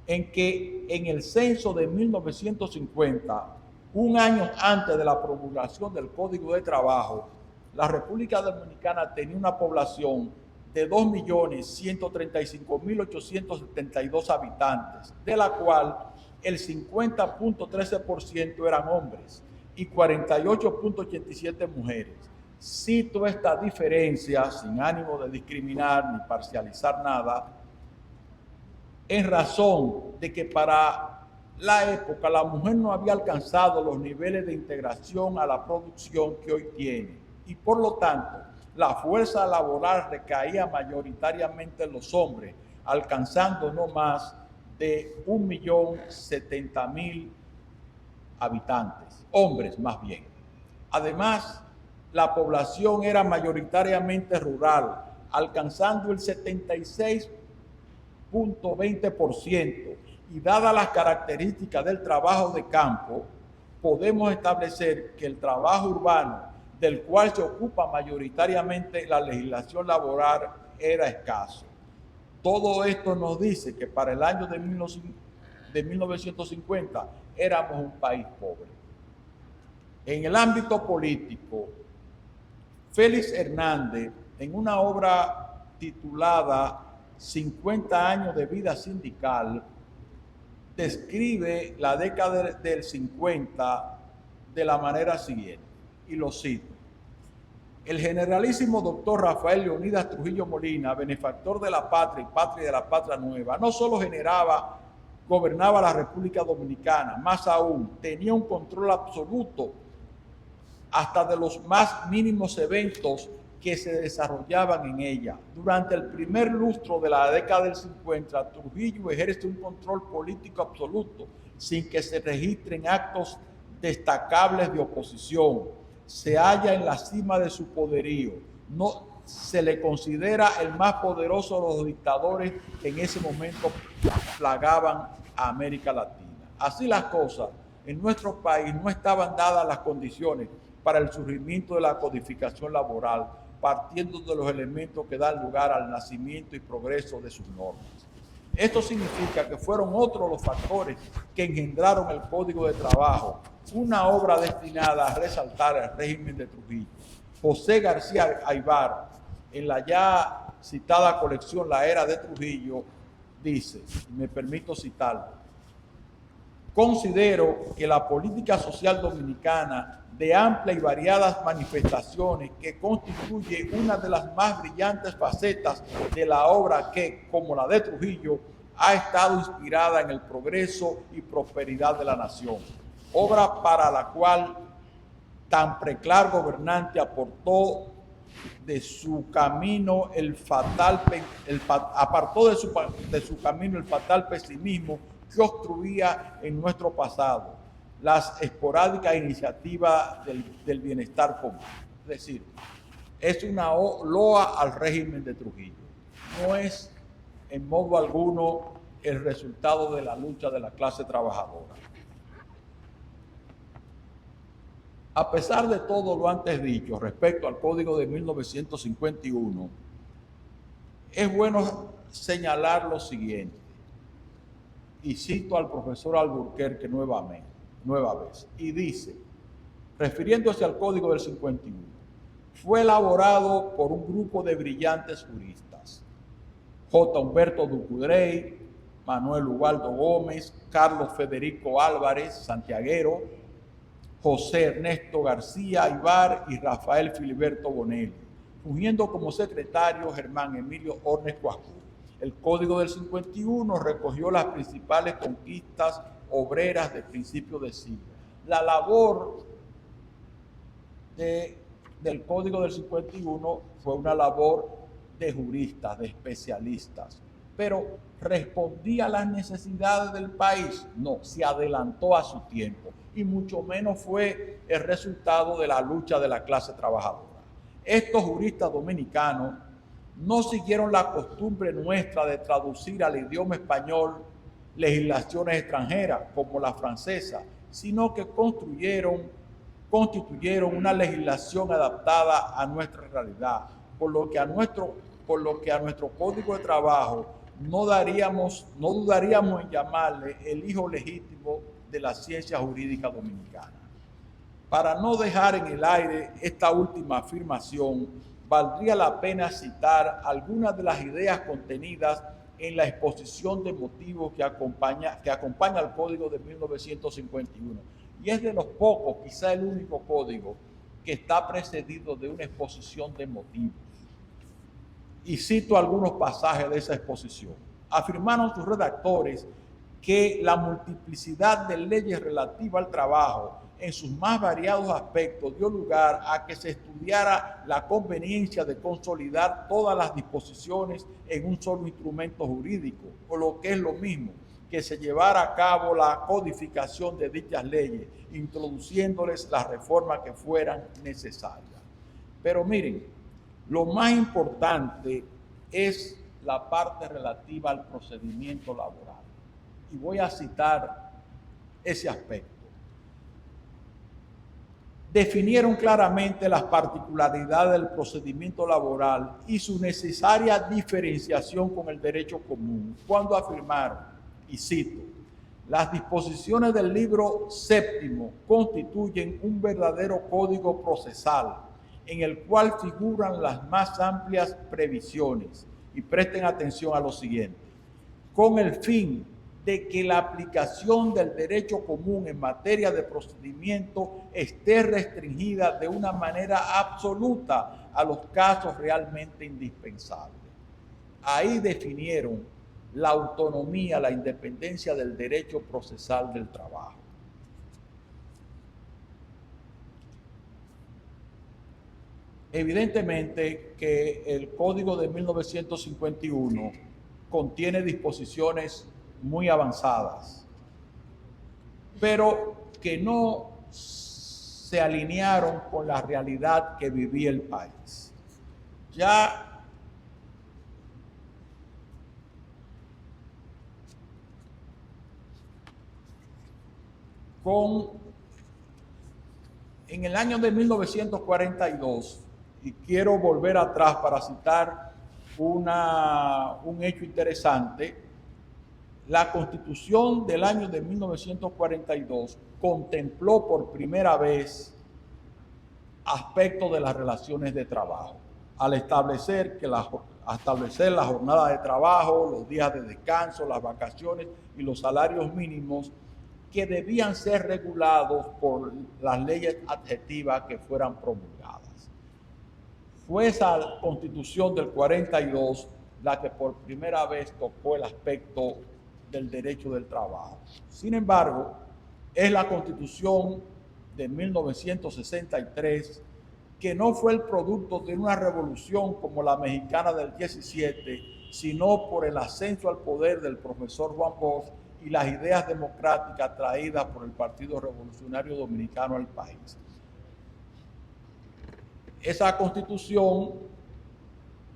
en que en el censo de 1950, un año antes de la promulgación del Código de Trabajo, la República Dominicana tenía una población de 2.135.872 habitantes, de la cual el 50.13% eran hombres y 48.87 mujeres. Cito esta diferencia sin ánimo de discriminar ni parcializar nada, en razón de que para la época la mujer no había alcanzado los niveles de integración a la producción que hoy tiene y por lo tanto la fuerza laboral recaía mayoritariamente en los hombres, alcanzando no más de 1.070.000 habitantes, hombres más bien. Además, la población era mayoritariamente rural, alcanzando el 76.20%, y dadas las características del trabajo de campo, podemos establecer que el trabajo urbano, del cual se ocupa mayoritariamente la legislación laboral, era escaso. Todo esto nos dice que para el año de 1950 éramos un país pobre. En el ámbito político, Félix Hernández, en una obra titulada 50 años de vida sindical, describe la década del 50 de la manera siguiente, y lo cito. El generalísimo doctor Rafael Leonidas Trujillo Molina, benefactor de la patria y patria de la patria nueva, no solo gobernaba la República Dominicana, más aún, tenía un control absoluto hasta de los más mínimos eventos que se desarrollaban en ella. Durante el primer lustro de la década del 50, Trujillo ejerce un control político absoluto, sin que se registren actos destacables de oposición. Se halla en la cima de su poderío. No se le considera el más poderoso de los dictadores que en ese momento plagaban a América Latina. Así las cosas, en nuestro país no estaban dadas las condiciones para el surgimiento de la codificación laboral, partiendo de los elementos que dan lugar al nacimiento y progreso de sus normas. Esto significa que fueron otros los factores que engendraron el Código de Trabajo, una obra destinada a resaltar el régimen de Trujillo. José García Aybar, en la ya citada colección La Era de Trujillo, dice, y me permito citarlo: considero que la política social dominicana, de amplia y variadas manifestaciones, que constituye una de las más brillantes facetas de la obra que, como la de Trujillo, ha estado inspirada en el progreso y prosperidad de la nación, obra para la cual tan preclar gobernante aportó de su camino apartó de su camino el fatal pesimismo que obstruía en nuestro pasado las esporádicas iniciativas del bienestar común. Es decir, es una loa al régimen de Trujillo. No es en modo alguno el resultado de la lucha de la clase trabajadora. A pesar de todo lo antes dicho respecto al Código de 1951, es bueno señalar lo siguiente, y cito al profesor Alburquerque nueva vez, y dice, refiriéndose al Código del 51, fue elaborado por un grupo de brillantes juristas, J. Humberto Ducudrey, Manuel Ubaldo Gómez, Carlos Federico Álvarez, santiaguero, José Ernesto García Ibar y Rafael Filiberto Bonelli, fungiendo como secretario Germán Emilio Ornes Cuascu. El Código del 51 recogió las principales conquistas obreras de principios de siglo. La labor del Código del 51 fue una labor de juristas, de especialistas, pero ¿respondía a las necesidades del país? No, se adelantó a su tiempo y mucho menos fue el resultado de la lucha de la clase trabajadora. Estos juristas dominicanos no siguieron la costumbre nuestra de traducir al idioma español legislaciones extranjeras como la francesa, sino que constituyeron una legislación adaptada a nuestra realidad, por lo que a nuestro Código de Trabajo no dudaríamos en llamarle el hijo legítimo de la ciencia jurídica dominicana. Para no dejar en el aire esta última afirmación, valdría la pena citar algunas de las ideas contenidas en la exposición de motivos que acompaña al Código de 1951. Y es de los pocos, quizá el único código, que está precedido de una exposición de motivos. Y cito algunos pasajes de esa exposición. Afirmaron sus redactores que la multiplicidad de leyes relativas al trabajo en sus más variados aspectos dio lugar a que se estudiara la conveniencia de consolidar todas las disposiciones en un solo instrumento jurídico, o lo que es lo mismo, que se llevara a cabo la codificación de dichas leyes, introduciéndoles las reformas que fueran necesarias. Pero miren, lo más importante es la parte relativa al procedimiento laboral. Y voy a citar ese aspecto. Definieron claramente las particularidades del procedimiento laboral y su necesaria diferenciación con el derecho común, cuando afirmaron, y cito, las disposiciones del libro séptimo constituyen un verdadero código procesal en el cual figuran las más amplias previsiones, y presten atención a lo siguiente, con el fin de que la aplicación del derecho común en materia de procedimiento esté restringida de una manera absoluta a los casos realmente indispensables. Ahí definieron la autonomía, la independencia del derecho procesal del trabajo. Evidentemente que el Código de 1951 contiene disposiciones muy avanzadas, pero que no se alinearon con la realidad que vivía el país. Ya en el año de 1942, y quiero volver atrás para citar un hecho interesante, la Constitución del año de 1942 contempló por primera vez aspectos de las relaciones de trabajo, al establecer la jornada de trabajo, los días de descanso, las vacaciones y los salarios mínimos que debían ser regulados por las leyes adjetivas que fueran promulgadas. Fue esa Constitución del 42 la que por primera vez tocó el aspecto del derecho del trabajo. Sin embargo, es la Constitución de 1963 que no fue el producto de una revolución como la mexicana del 17, sino por el ascenso al poder del profesor Juan Bosch y las ideas democráticas traídas por el Partido Revolucionario Dominicano al país. Esa constitución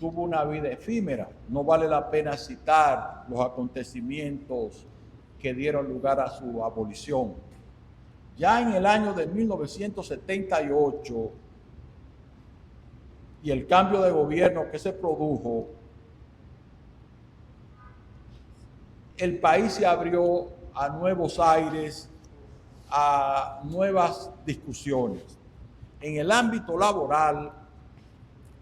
tuvo una vida efímera. No vale la pena citar los acontecimientos que dieron lugar a su abolición. Ya en el año de 1978 y el cambio de gobierno que se produjo, el país se abrió a nuevos aires, a nuevas discusiones. En el ámbito laboral,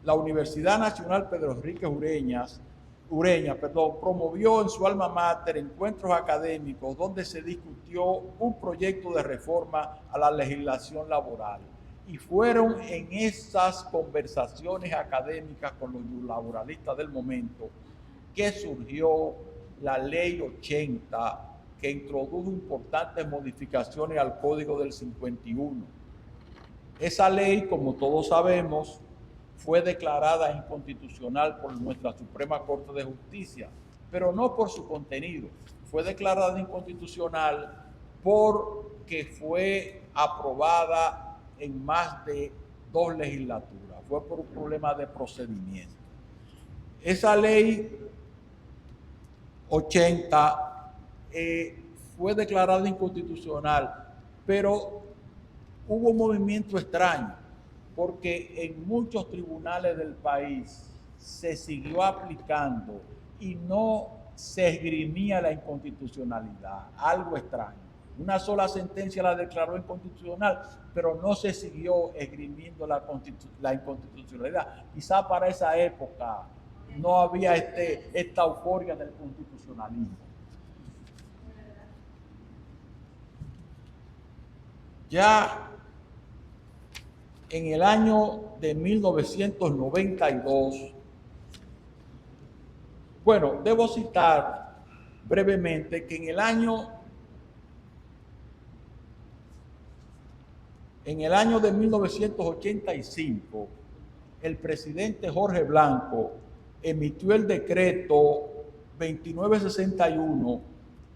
la Universidad Nacional Pedro Enrique Ureña, promovió en su alma mater encuentros académicos donde se discutió un proyecto de reforma a la legislación laboral. Y fueron en esas conversaciones académicas con los laboralistas del momento que surgió la Ley 80, que introdujo importantes modificaciones al Código del 51. Esa ley, como todos sabemos, fue declarada inconstitucional por nuestra Suprema Corte de Justicia, pero no por su contenido. Fue declarada inconstitucional porque fue aprobada en más de 2 legislaturas. Fue por un problema de procedimiento. Esa ley 80 fue declarada inconstitucional, pero hubo un movimiento extraño, porque en muchos tribunales del país se siguió aplicando y no se esgrimía la inconstitucionalidad. Algo extraño. Una sola sentencia la declaró inconstitucional, pero no se siguió esgrimiendo la inconstitucionalidad. Quizá para esa época no había esta euforia del constitucionalismo. Ya en el año de 1992, bueno, debo citar brevemente que en el año de 1985, el presidente Jorge Blanco emitió el decreto 2961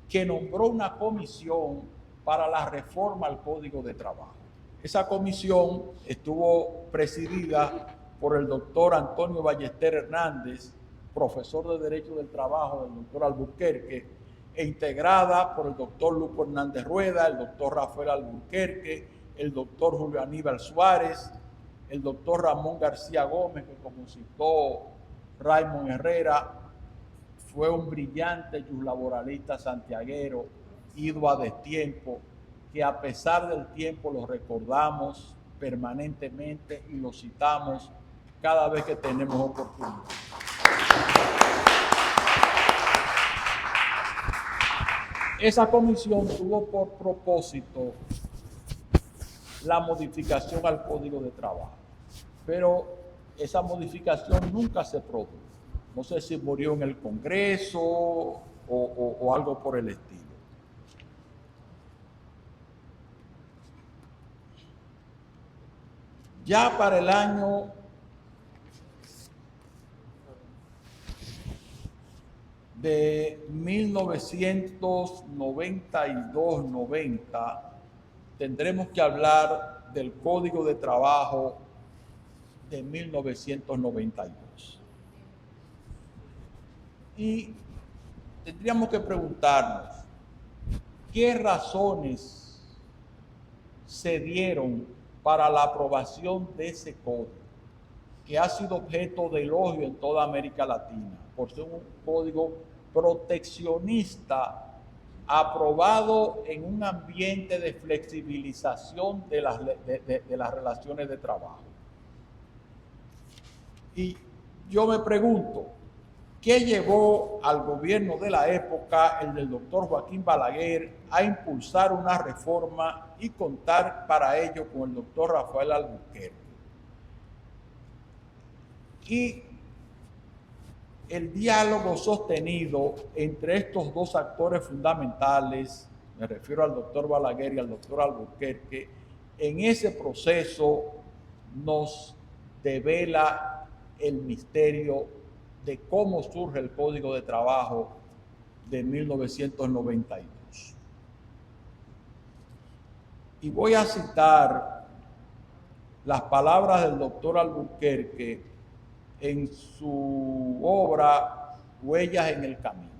que nombró una comisión para la reforma al Código de Trabajo. Esa comisión estuvo presidida por el doctor Antonio Ballester Hernández, profesor de Derecho del Trabajo del doctor Alburquerque, e integrada por el doctor Lupo Hernández Rueda, el doctor Rafael Alburquerque, el doctor Julio Aníbal Suárez, el doctor Ramón García Gómez, que como citó Raymond Herrera, fue un brillante laboralista santiaguero, ido a destiempo, que a pesar del tiempo lo recordamos permanentemente y lo citamos cada vez que tenemos oportunidad. Esa comisión tuvo por propósito la modificación al Código de Trabajo, pero esa modificación nunca se produjo. No sé si murió en el Congreso o algo por el estilo. Ya para el año de 1992-90 tendremos que hablar del Código de Trabajo de 1992. Y tendríamos que preguntarnos qué razones se dieron para la aprobación de ese código, que ha sido objeto de elogio en toda América Latina, por ser un código proteccionista aprobado en un ambiente de flexibilización de las relaciones de trabajo. Y yo me pregunto, ¿qué llevó al gobierno de la época, el del doctor Joaquín Balaguer, a impulsar una reforma y contar para ello con el doctor Rafael Alburquerque? Y el diálogo sostenido entre estos dos actores fundamentales, me refiero al doctor Balaguer y al doctor Alburquerque, en ese proceso nos devela el misterio de cómo surge el Código de Trabajo de 1992. Y voy a citar las palabras del doctor Albuquerque en su obra Huellas en el Camino.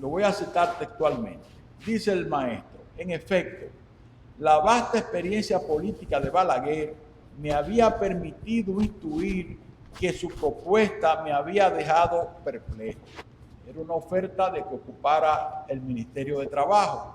Lo voy a citar textualmente. Dice el maestro: en efecto, la vasta experiencia política de Balaguer me había permitido intuir que su propuesta me había dejado perplejo. Era una oferta de que ocupara el Ministerio de Trabajo.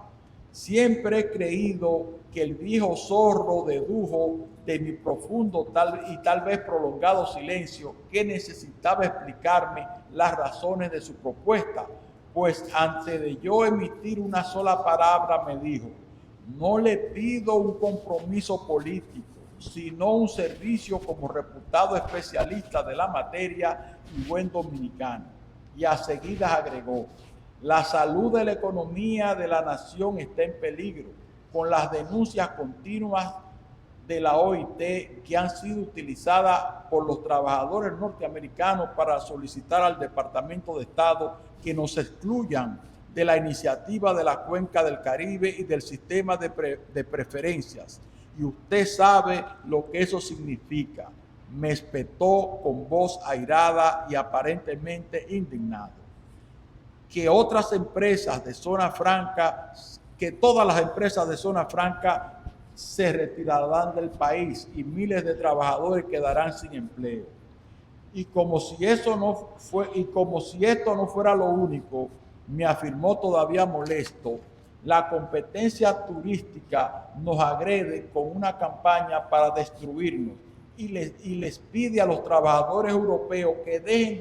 Siempre he creído que el viejo zorro dedujo de mi profundo y tal vez prolongado silencio que necesitaba explicarme las razones de su propuesta, pues antes de yo emitir una sola palabra me dijo: no le pido un compromiso político, sino un servicio como reputado especialista de la materia y buen dominicano. Y a seguidas agregó: la salud de la economía de la nación está en peligro, con las denuncias continuas de la OIT que han sido utilizadas por los trabajadores norteamericanos para solicitar al Departamento de Estado que nos excluyan de la iniciativa de la Cuenca del Caribe y del sistema de preferencias. Y usted sabe lo que eso significa. Me espetó con voz airada y aparentemente indignado. Que otras empresas de zona franca, que todas las empresas de zona franca se retirarán del país y miles de trabajadores quedarán sin empleo. Y como si esto no fuera lo único, me afirmó todavía molesto: la competencia turística nos agrede con una campaña para destruirnos y les pide a los trabajadores europeos que dejen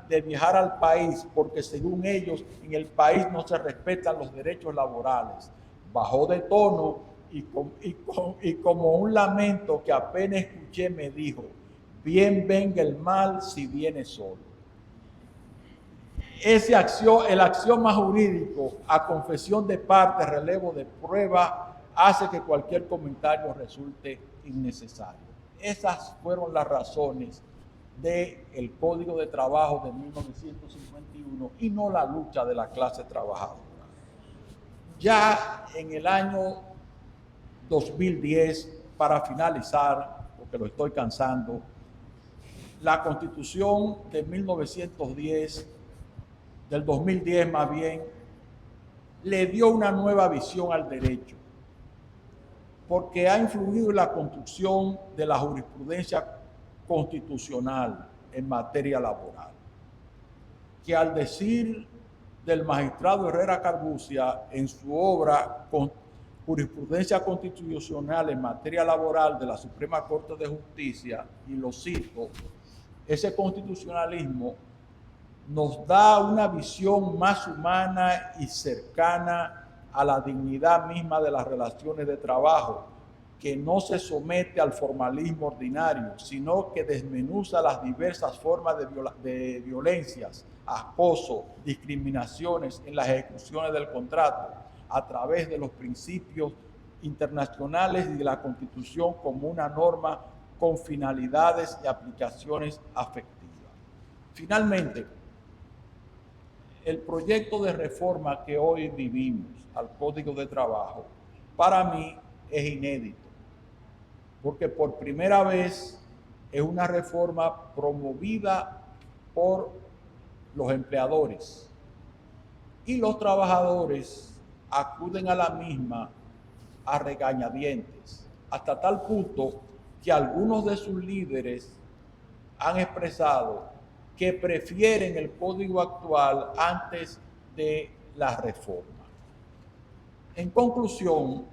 de viajar al país porque según ellos en el país no se respetan los derechos laborales. Bajó de tono y como un lamento que apenas escuché me dijo: bien venga el mal si viene solo. El axioma jurídico a confesión de parte, relevo de prueba, hace que cualquier comentario resulte innecesario. Esas fueron las razones del Código de Trabajo de 1951 y no la lucha de la clase trabajadora. Ya en el año 2010, para finalizar, porque lo estoy cansando, la Constitución de 1910, del 2010 más bien, le dio una nueva visión al derecho, porque ha influido en la construcción de la jurisprudencia constitucional en materia laboral, que al decir del magistrado Herrera Carbucia en su obra Jurisprudencia Constitucional en Materia Laboral de la Suprema Corte de Justicia, y lo cito: ese constitucionalismo nos da una visión más humana y cercana a la dignidad misma de las relaciones de trabajo, que no se somete al formalismo ordinario, sino que desmenuza las diversas formas de violencias, acoso, discriminaciones en las ejecuciones del contrato, a través de los principios internacionales y de la Constitución como una norma con finalidades y aplicaciones afectivas. Finalmente, el proyecto de reforma que hoy vivimos al Código de Trabajo, para mí es inédito, porque por primera vez es una reforma promovida por los empleadores y los trabajadores acuden a la misma a regañadientes, hasta tal punto que algunos de sus líderes han expresado que prefieren el código actual antes de la reforma. En conclusión,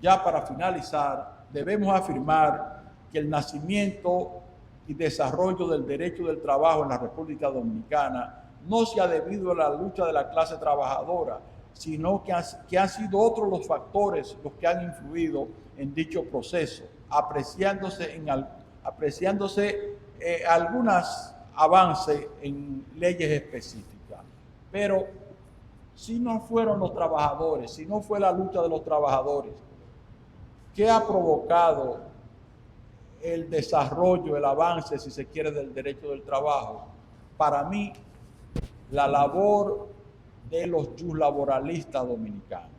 ya para finalizar, debemos afirmar que el nacimiento y desarrollo del derecho del trabajo en la República Dominicana no se ha debido a la lucha de la clase trabajadora, sino que han sido otros los factores los que han influido en dicho proceso, apreciándose algunos avances en leyes específicas. Pero si no fueron los trabajadores, si no fue la lucha de los trabajadores, ¿qué ha provocado el desarrollo, el avance, si se quiere, del derecho del trabajo. Para mí, la labor de los laboralistas dominicanos,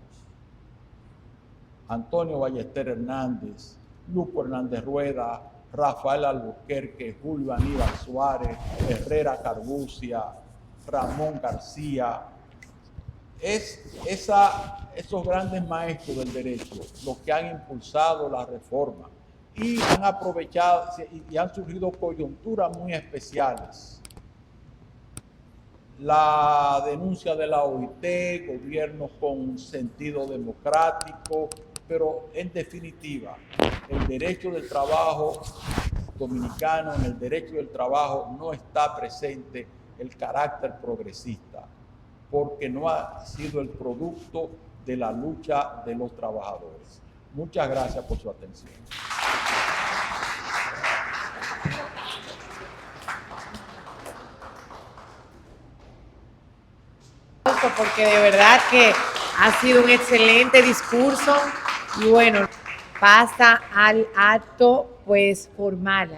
Antonio Ballester Hernández, Luco Hernández Rueda, Rafael Albuquerque, Julio Aníbal Suárez, Herrera Carbucia, Ramón García, esos grandes maestros del derecho, los que han impulsado la reforma y han aprovechado y han surgido coyunturas muy especiales. La denuncia de la OIT, gobiernos con sentido democrático, pero en definitiva, el derecho del trabajo dominicano, en el derecho del trabajo no está presente el carácter progresista, porque no ha sido el producto de la lucha de los trabajadores. Muchas gracias por su atención. Porque de verdad que ha sido un excelente discurso y bueno, pasa al acto pues formal.